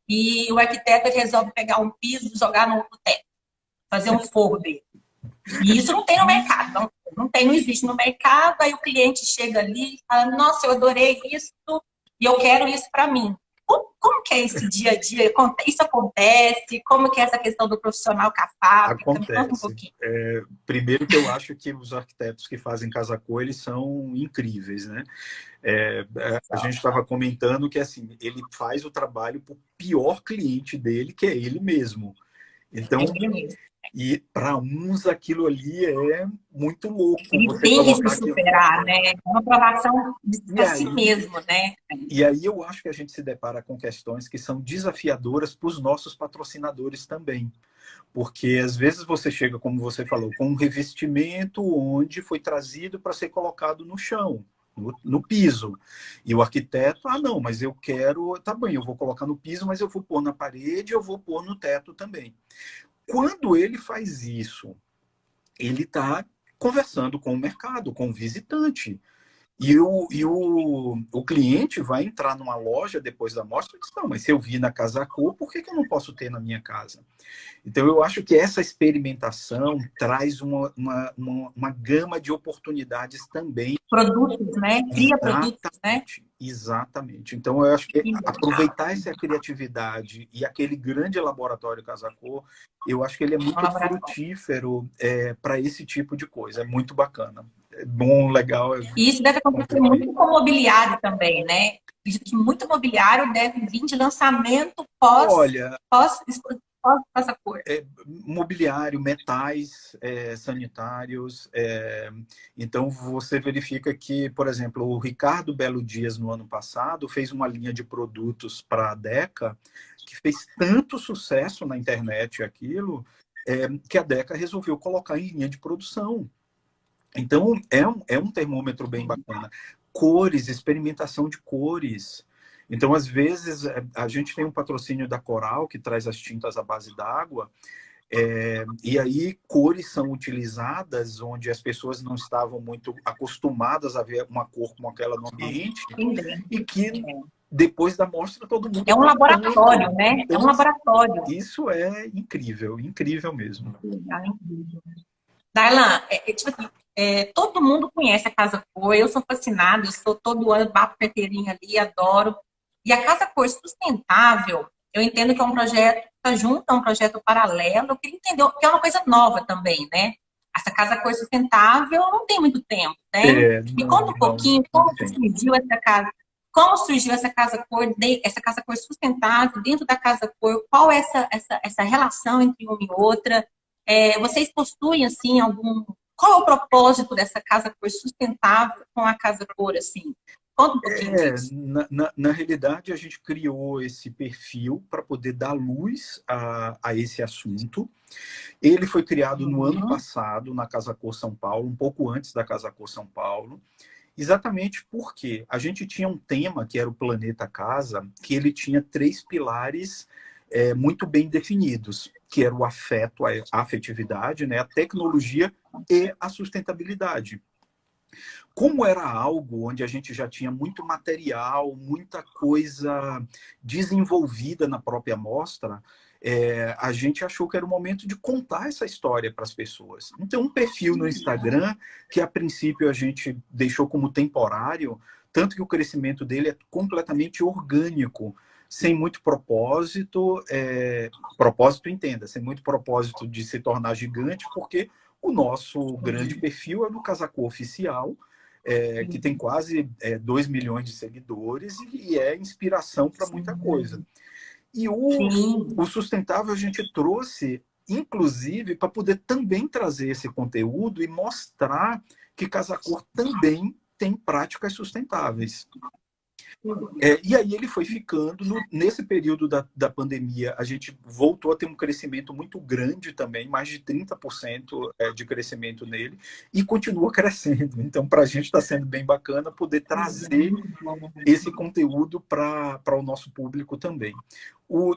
E o arquiteto ele resolve pegar um piso e jogar no teto, fazer um forro dele. E isso não tem no mercado, não existe no mercado. Aí o cliente chega ali e fala, nossa, eu adorei isso e eu quero isso para mim. Como que é esse dia a dia? Isso acontece? Como que é essa questão do profissional com a fábrica? Acontece. Primeiro que eu acho que os arquitetos que fazem Casa Cor, eles são incríveis, né? A gente estava comentando que assim, ele faz o trabalho para o pior cliente dele, que é ele mesmo. Então, e para uns aquilo ali é muito louco. Ele tem que se superar, né? É uma aprovação para si mesmo, né? E aí eu acho que a gente se depara com questões que são desafiadoras para os nossos patrocinadores também. Porque às vezes você chega, como você falou, com um revestimento onde foi trazido para ser colocado no chão, no piso. E o arquiteto, não, mas eu quero, tá bem, eu vou colocar no piso, mas eu vou pôr na parede, eu vou pôr no teto também. Quando ele faz isso, ele está conversando com o mercado, com o visitante. E o cliente vai entrar numa loja depois da mostra e diz, não, mas se eu vi na Casa Cor, por que eu não posso ter na minha casa? Então, eu acho que essa experimentação traz uma gama de oportunidades também. Produtos, né? Cria produtos, né? Exatamente, exatamente. Então, eu acho que Que legal. aproveitar essa criatividade e aquele grande laboratório Casa Cor, eu acho que ele é Um muito laboratório. frutífero para esse tipo de coisa. É muito bacana. É bom, legal. E isso deve acontecer Contribuir. muito com o mobiliário também, né? Acredito que muito mobiliário deve vir de lançamento Olha, pós essa cor. mobiliário, metais sanitários. Então, você verifica que, por exemplo, o Ricardo Belo Dias, no ano passado, fez uma linha de produtos para a Deca, que fez tanto sucesso na internet aquilo, que a Deca resolveu colocar em linha de produção. Então, é um termômetro bem bacana. Cores, experimentação de cores. Então, às vezes, a gente tem um patrocínio da Coral, que traz as tintas à base d'água, e aí cores são utilizadas onde as pessoas não estavam muito acostumadas a ver uma cor como aquela no ambiente, Também. e que depois da mostra todo mundo É um está laboratório, amando. né? É Então, um laboratório. isso é incrível, incrível mesmo. Darlan, tipo assim, todo mundo conhece a Casa Cor, eu sou fascinada, eu sou todo ano, bato carteirinha ali, adoro. E a Casa Cor Sustentável, eu entendo que é um projeto que está junto a um projeto paralelo, eu queria entender, que é uma coisa nova também, né? Essa Casa Cor Sustentável não tem muito tempo, tem? Me conta um pouquinho Não como que tem. surgiu essa casa, como surgiu essa Casa Cor Sustentável dentro da Casa Cor, qual é essa relação entre uma e outra? Vocês possuem, assim, algum... Qual é o propósito dessa Casa Cor sustentável com a Casa Cor, assim? Conta um pouquinho disso. Na realidade, a gente criou esse perfil para poder dar luz a esse assunto. Ele foi criado no ano Uhum. passado, na Casa Cor São Paulo, um pouco antes da Casa Cor São Paulo, exatamente porque a gente tinha um tema, que era o Planeta Casa, que ele tinha três pilares muito bem definidos, que era o afeto, a afetividade, né, a tecnologia e a sustentabilidade. Como era algo onde a gente já tinha muito material, muita coisa desenvolvida na própria mostra, a gente achou que era o momento de contar essa história para as pessoas. Então, um perfil no Instagram, que a princípio a gente deixou como temporário, tanto que o crescimento dele é completamente orgânico, sem muito propósito, propósito entenda, sem muito propósito de se tornar gigante, porque o nosso grande perfil é do Casaco Oficial, que tem quase 2 milhões de seguidores e é inspiração para muita coisa. E o Sim. sustentável a gente trouxe, inclusive, para poder também trazer esse conteúdo e mostrar que Casa Cor também tem práticas sustentáveis. E aí ele foi ficando, nesse período da pandemia, a gente voltou a ter um crescimento muito grande também, mais de 30% de crescimento nele, e continua crescendo. Então, para a gente está sendo bem bacana poder trazer Muito bom. esse conteúdo para o nosso público também.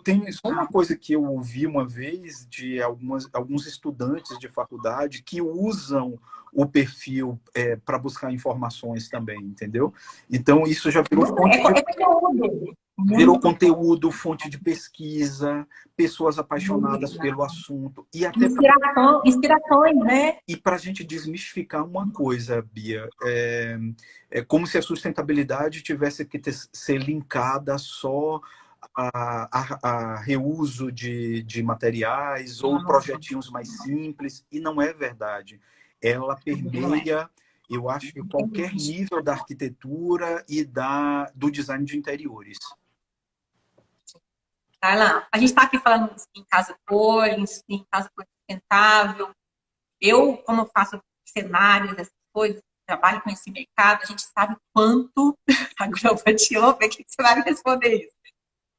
Tem só uma coisa que eu ouvi uma vez de alguns estudantes de faculdade que usam o perfil para buscar informações também, entendeu? Então, isso já virou Muito, é conteúdo. virou Muito bom. conteúdo, fonte de pesquisa, pessoas Muito apaixonadas legal. pelo assunto, e até Inspiração, inspirações, né? para a gente desmistificar uma coisa, Bia, é como se a sustentabilidade tivesse que ser linkada só a reuso de materiais ou projetinhos mais simples, e não é verdade. Ela Não é. permeia, eu acho que qualquer nível da arquitetura e do design de interiores. Darlan, a gente está aqui falando em casa cor, em casa cor sustentável. Eu, como eu faço cenários, essas coisas, trabalho com esse mercado, a gente sabe quanto. Agora eu vou te ouvir, que você vai me responder isso.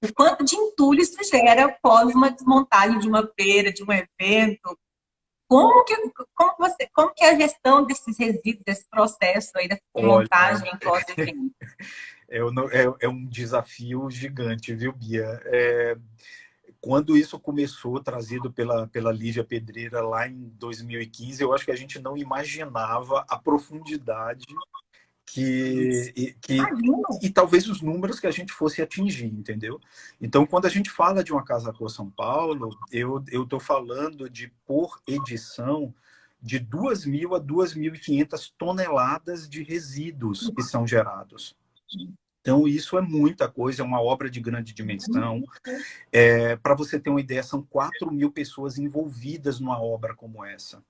O quanto de entulho isso gera após uma desmontagem de uma feira, de um evento. Como que é a gestão desses resíduos, desse processo aí, dessa Olha, montagem pós-evento? é um desafio gigante, viu, Bia? Quando isso começou, trazido pela Lígia Pedreira lá em 2015, eu acho que a gente não imaginava a profundidade Imagino. E talvez os números que a gente fosse atingir, entendeu? Então, quando a gente fala de uma Casa Cor São Paulo, eu estou falando de, por edição, de 2.000 a 2.500 toneladas de resíduos que são gerados. Então, isso é muita coisa, é uma obra de grande dimensão. Para você ter uma ideia, são 4.000 pessoas envolvidas numa obra como essa.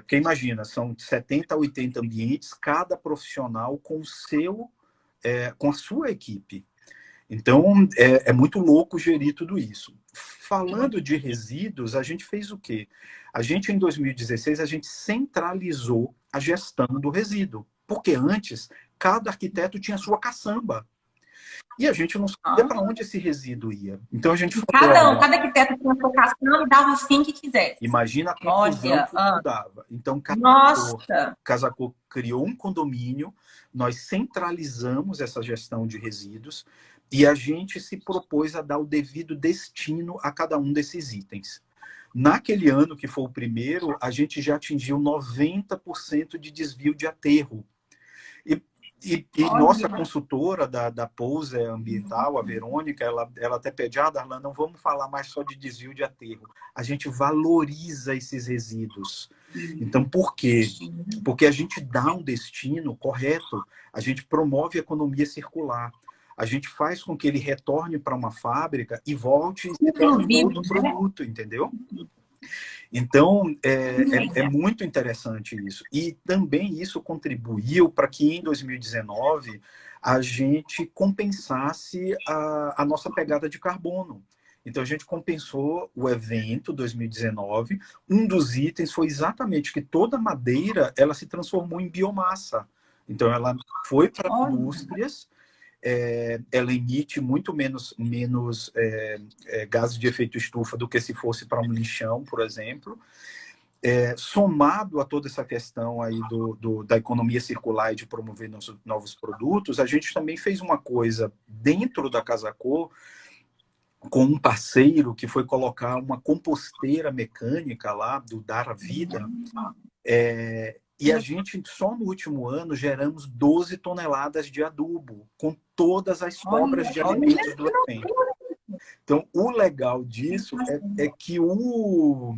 Porque imagina, são 70 a 80 ambientes, cada profissional com com a sua equipe. Então, é muito louco gerir tudo isso. Falando de resíduos, a gente fez o quê? Em 2016, a gente centralizou a gestão do resíduo. Porque antes, cada arquiteto tinha sua caçamba. E a gente não sabia para onde esse resíduo ia. Então, a gente falou, Cada arquiteto tinha sua caçamba e dava o fim que quisesse. imagina a confusão que isso dava. Então, Casa Cor criou um condomínio, nós centralizamos essa gestão de resíduos e a gente se propôs a dar o devido destino a cada um desses itens. Naquele ano, que foi o primeiro, a gente já atingiu 90% de desvio de aterro. E nossa consultora da Pousa Ambiental, a Verônica, ela até pede, Darlan, não vamos falar mais só de desvio de aterro. A gente valoriza esses resíduos. Então, por quê? Porque a gente dá um destino correto, a gente promove a economia circular, a gente faz com que ele retorne para uma fábrica e volte e retorne outro produto, entendeu? Então, é muito interessante isso. E também isso contribuiu para que em 2019 a gente compensasse a nossa pegada de carbono. Então, a gente compensou o evento 2019. Um dos itens foi exatamente que toda a madeira ela se transformou em biomassa. Então, ela foi para indústrias, ela emite muito menos gases de efeito estufa do que se fosse para um lixão, por exemplo. Somado a toda essa questão aí da economia circular e de promover novos produtos, a gente também fez uma coisa dentro da Casa Cor com um parceiro que foi colocar uma composteira mecânica lá, do Dar a Vida, e a gente, só no último ano, geramos 12 toneladas de adubo, com todas as sobras de alimentos do evento. Então, o legal disso é que o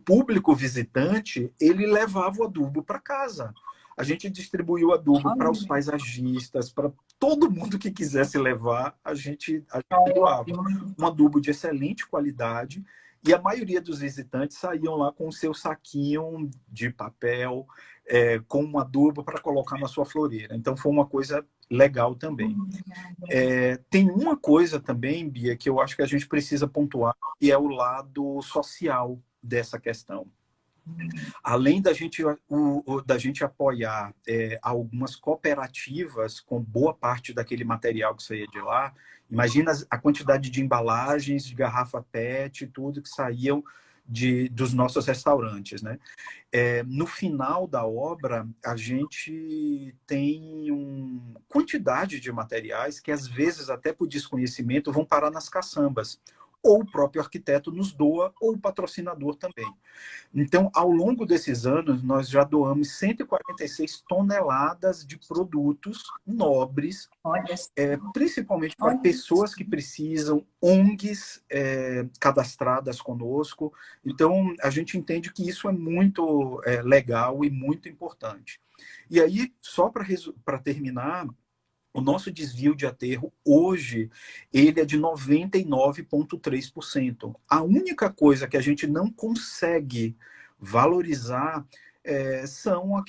público visitante, ele levava o adubo para casa. A gente distribuiu adubo para os paisagistas, para todo mundo que quisesse levar, a gente doava. Um adubo de excelente qualidade, e a maioria dos visitantes saíam lá com o seu saquinho de papel, com um adubo para colocar na sua floreira. Então, foi uma coisa legal também. Tem uma coisa também, Bia, que eu acho que a gente precisa pontuar, que é o lado social dessa questão. Além da gente apoiar algumas cooperativas com boa parte daquele material que saía de lá, imagina a quantidade de embalagens, de garrafa PET, tudo que saíam dos nossos restaurantes, né? No final da obra, a gente tem uma quantidade de materiais que, às vezes, até por desconhecimento, vão parar nas caçambas. Ou o próprio arquiteto nos doa, ou o patrocinador também. Então, ao longo desses anos, nós já doamos 146 toneladas de produtos nobres, principalmente para pessoas que precisam, ONGs cadastradas conosco. Então, a gente entende que isso é muito legal e muito importante. E aí, só para terminar, o nosso desvio de aterro, hoje, ele é de 99,3%. A única coisa que a gente não consegue valorizar são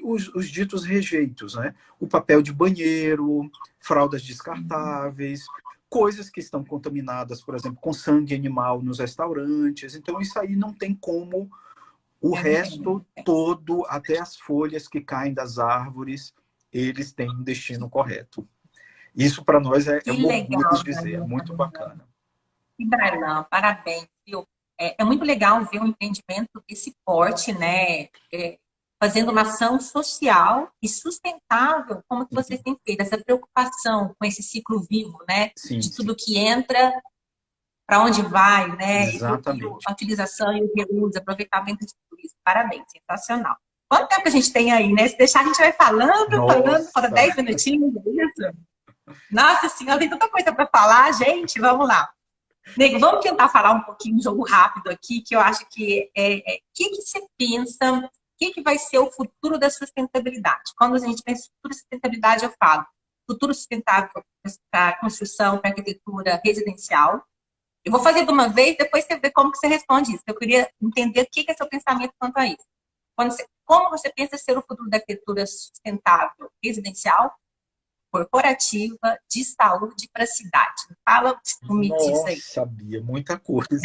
os ditos rejeitos, né? O papel de banheiro, fraldas descartáveis, coisas que estão contaminadas, por exemplo, com sangue animal nos restaurantes. Então, isso aí não tem como. O resto todo, até as folhas que caem das árvores, eles têm um destino correto. Isso, para nós, é um orgulho de dizer, é muito bacana. Darlan, parabéns, viu? É muito legal ver um empreendimento desse porte, né? Fazendo uma ação social e sustentável, como que vocês têm feito, essa preocupação com esse ciclo vivo, né? Sim, de tudo que entra, para onde vai, né? Exatamente. A utilização e o reuso, aproveitamento de tudo isso. Parabéns, sensacional. Quanto tempo a gente tem aí, né? Se deixar, a gente vai falando, falta 10 minutinhos, é isso? Nossa senhora, tem tanta coisa para falar, gente, vamos lá. Nego, vamos tentar falar um pouquinho, um jogo rápido aqui, que eu acho que que você pensa, o que vai ser o futuro da sustentabilidade? Quando a gente pensa em futuro de sustentabilidade, eu falo futuro sustentável para a construção, para a arquitetura residencial. Eu vou fazer de uma vez, depois você vê como que você responde isso. Eu queria entender o que é seu pensamento quanto a isso. Como você pensa ser o futuro da arquitetura sustentável residencial, corporativa, de saúde para a cidade? Fala comigo disso aí. Nossa, Bia, muita coisa.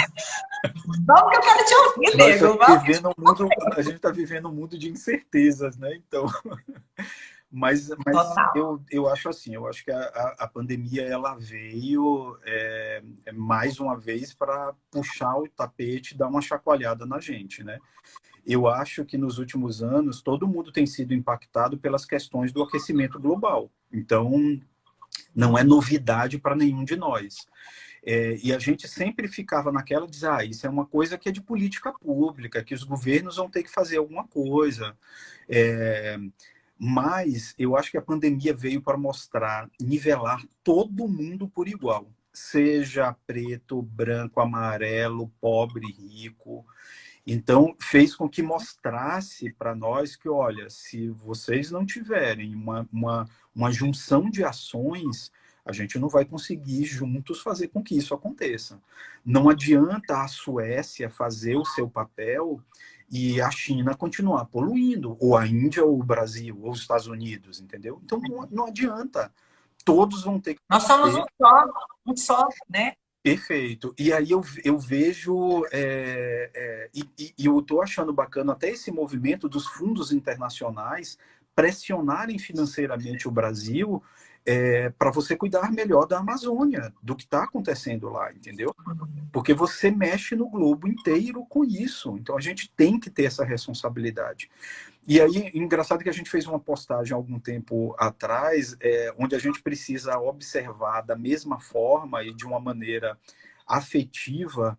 Vamos que eu quero te ouvir, Nego. A gente está vivendo um mundo de incertezas, né? Então, mas eu acho assim, eu acho que a pandemia ela veio mais uma vez para puxar o tapete e dar uma chacoalhada na gente, né? Eu acho que nos últimos anos todo mundo tem sido impactado pelas questões do aquecimento global. Então, não é novidade para nenhum de nós. E a gente sempre ficava naquela de dizer, isso é uma coisa que é de política pública, que os governos vão ter que fazer alguma coisa. Mas eu acho que a pandemia veio para mostrar, nivelar todo mundo por igual. Seja preto, branco, amarelo, pobre, rico. Então, fez com que mostrasse para nós que, olha, se vocês não tiverem uma junção de ações, a gente não vai conseguir juntos fazer com que isso aconteça. Não adianta a Suécia fazer o seu papel e a China continuar poluindo, ou a Índia, ou o Brasil, ou os Estados Unidos, entendeu? Então, não adianta. Todos vão ter que... Nós somos um só, né? Perfeito. E aí eu vejo, e eu estou achando bacana até esse movimento dos fundos internacionais pressionarem financeiramente o Brasil para você cuidar melhor da Amazônia, do que está acontecendo lá, entendeu? Porque você mexe no globo inteiro com isso. Então a gente tem que ter essa responsabilidade. E aí, engraçado que a gente fez uma postagem há algum tempo atrás, onde a gente precisa observar da mesma forma e de uma maneira afetiva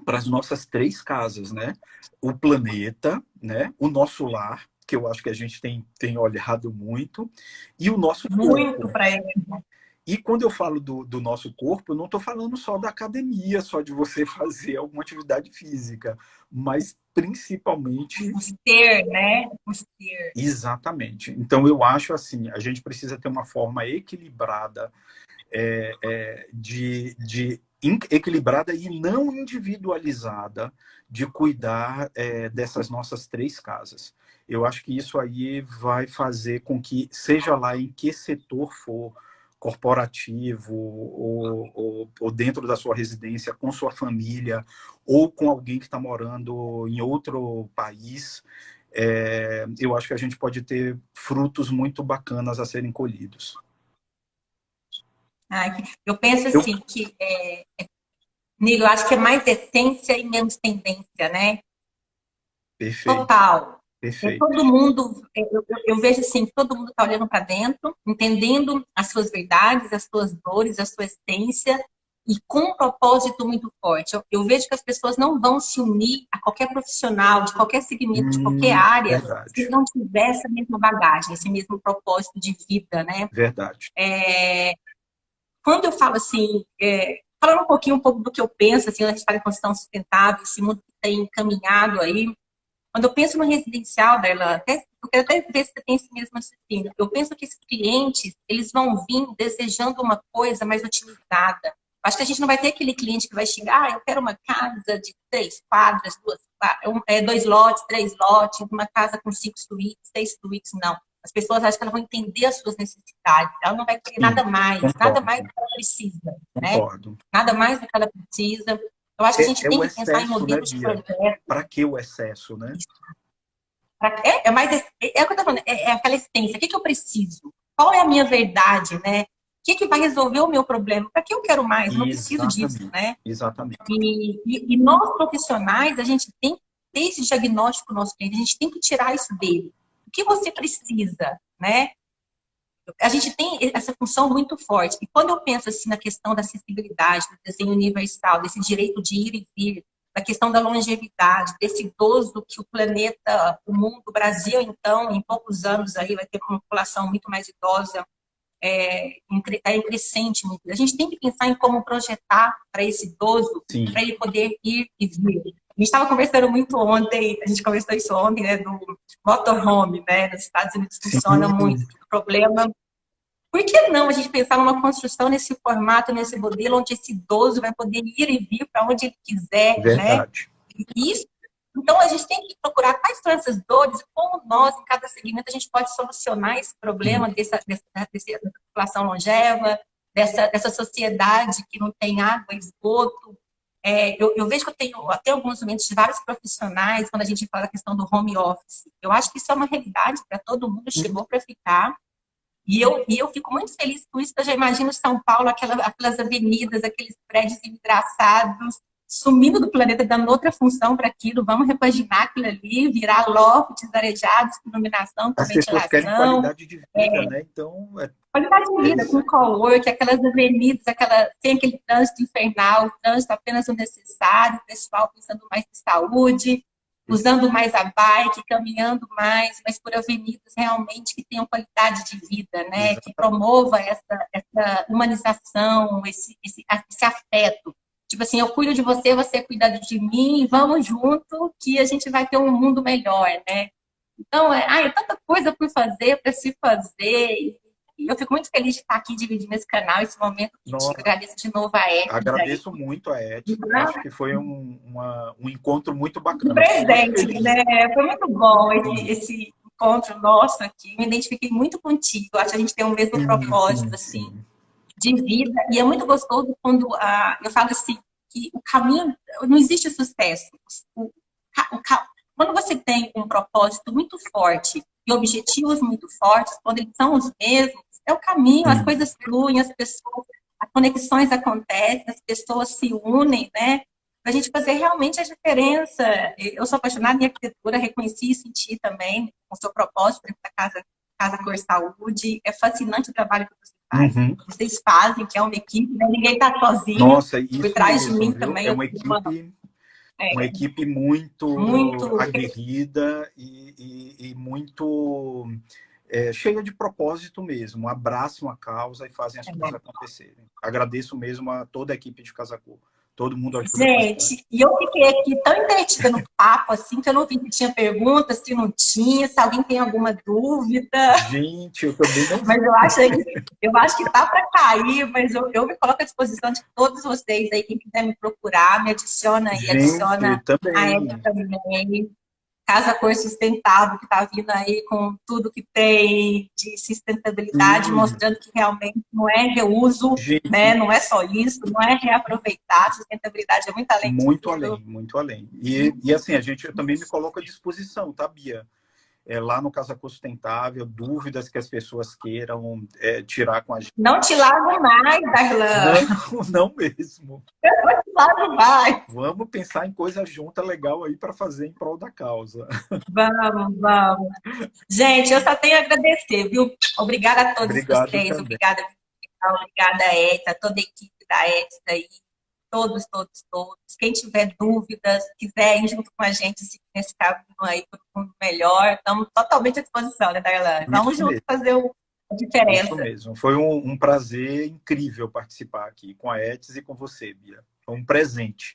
para as nossas 3 casas, né? O planeta, né? O nosso lar, que eu acho que a gente tem olhado muito, e o nosso corpo. Muito para ele. E quando eu falo do nosso corpo, eu não estou falando só da academia, só de você fazer alguma atividade física, mas principalmente... O ser, né? O ser. Exatamente. Então, eu acho assim, a gente precisa ter uma forma equilibrada, equilibrada e não individualizada de cuidar dessas nossas 3 casas. Eu acho que isso aí vai fazer com que, seja lá em que setor for, corporativo ou dentro da sua residência, com sua família, ou com alguém que está morando em outro país, eu acho que a gente pode ter frutos muito bacanas a serem colhidos. Eu penso assim, Nilo, eu acho que é mais essência e menos tendência, né? Perfeito. Total. Perfeito. Todo mundo, eu vejo assim, que todo mundo está olhando para dentro, entendendo as suas verdades, as suas dores, a sua essência, e com um propósito muito forte. Eu vejo que as pessoas não vão se unir a qualquer profissional, de qualquer segmento, de qualquer área, verdade. se não tiver essa mesma bagagem, esse mesmo propósito de vida, né? Verdade. Quando eu falo assim, falando um pouco do que eu penso, assim, a gente fala em construção sustentável, esse mundo que tem caminhado aí. Quando eu penso no residencial, Darlan, eu quero até ver se você tem esse mesmo raciocínio. Eu penso que esses clientes, eles vão vir desejando uma coisa mais otimizada. Acho que a gente não vai ter aquele cliente que vai chegar, eu quero uma casa de 3 quadras, 2 lotes, 3 lotes, uma casa com 5 suítes, 6 suítes, não. As pessoas acham que elas vão entender as suas necessidades. Ela não vai querer nada mais do que ela precisa. Concordo. Né? Nada mais do que ela precisa. Eu acho que a gente tem que pensar em modelos de projeto. Para que o excesso, né? O que eu tô falando, aquela essência. O que eu preciso? Qual é a minha verdade, né? O que vai resolver o meu problema? Para que eu quero mais? Eu não preciso disso, né? Exatamente. E nós, profissionais, a gente tem que ter esse diagnóstico do nosso cliente, a gente tem que tirar isso dele. O que você precisa, né? A gente tem essa função muito forte. E quando eu penso assim na questão da acessibilidade, do desenho universal, desse direito de ir e vir, da questão da longevidade, desse idoso que o planeta, o mundo, o Brasil, então, em poucos anos aí vai ter uma população muito mais idosa, em crescente. A gente tem que pensar em como projetar para esse idoso, para ele poder ir e vir. A gente estava conversando muito ontem, a gente conversou isso ontem, né, do motorhome, né, nos Estados Unidos funciona muito. O problema, por que não a gente pensar numa construção nesse formato, nesse modelo, onde esse idoso vai poder ir e vir para onde ele quiser, Verdade. né? Isso. Então, a gente tem que procurar quais são essas dores, como nós, em cada segmento, a gente pode solucionar esse problema dessa população longeva, dessa sociedade que não tem água, esgoto. Eu vejo que eu tenho até alguns momentos de vários profissionais, quando a gente fala a questão do home office. Eu acho que isso é uma realidade para todo mundo, chegou para ficar. E eu fico muito feliz com isso, eu já imagino São Paulo, aquelas avenidas, aqueles prédios engraçados, sumindo do planeta, dando outra função para aquilo, vamos repaginar aquilo ali, virar lofts arejados, com iluminação, com As ventilação. Pessoas querem qualidade de vida, né? Então, qualidade de vida, com cowork, aquelas avenidas, sem aquele trânsito infernal, o trânsito apenas o necessário, o pessoal pensando mais em saúde, usando mais a bike, caminhando mais, mas por avenidas realmente que tenham qualidade de vida, né? Exato. Que promova essa humanização, esse afeto. Tipo assim, eu cuido de você, você cuida de mim, vamos junto que a gente vai ter um mundo melhor, né? Então, é tanta coisa por fazer, para se fazer. E eu fico muito feliz de estar aqui dividindo esse canal, esse momento contigo. Agradeço de novo a Etis. Agradeço muito a Etis. Acho que foi um encontro muito bacana. Um presente, né? Foi muito bom esse encontro nosso aqui. Me identifiquei muito contigo. Acho que a gente tem o mesmo propósito, assim, de vida. E é muito gostoso quando eu falo assim, que o caminho... Não existe sucesso. Quando você tem um propósito muito forte e objetivos muito fortes, quando eles são os mesmos, é o caminho, as coisas fluem, as conexões acontecem, as pessoas se unem, né? Para a gente fazer realmente a diferença. Eu sou apaixonada em arquitetura, reconheci e senti também o seu propósito dentro da Casa Cor Saúde. É fascinante o trabalho que você faz. Vocês fazem, que é uma equipe, né? Ninguém está sozinho. Nossa, isso por trás mesmo, de mim viu? também. É uma equipe muito aguerrida e muito cheia de propósito mesmo. Abraçam a causa e fazem as coisas acontecerem. Agradeço mesmo a toda a equipe de Casa Cor. Todo mundo ajuda. Gente, e eu fiquei aqui tão entretida no papo, assim, que eu não vi se tinha perguntas, se não tinha, se alguém tem alguma dúvida. Gente, eu também não vi. Mas eu acho que tá para cair, mas eu me coloco à disposição de todos vocês aí, quem quiser me procurar, me adiciona aí, adiciona a Ed também. Casa Cor Sustentável, que está vindo aí com tudo que tem de sustentabilidade, mostrando que realmente não é reuso, né? Não é só isso, não é reaproveitar, sustentabilidade é muito além disso. Muito além, muito além. E assim, eu também me coloco à disposição, tá, Bia? Lá no Casa Cor Sustentável, dúvidas que as pessoas queiram tirar com a gente. Não te largo mais, Darlan. Não mesmo. Eu não te largo mais. Vamos pensar em coisa junta legal aí para fazer em prol da causa. Vamos. Gente, eu só tenho a agradecer, viu? Obrigada a todos vocês. Também. Obrigada, Ed, a toda a equipe da Ed aí. Todos. Quem tiver dúvidas, quiser ir junto com a gente nesse caminho aí para o mundo melhor, estamos totalmente à disposição, né, Darlan? Vamos juntos fazer a diferença. Isso mesmo. Foi um prazer incrível participar aqui com a Etis e com você, Bia. Foi um presente.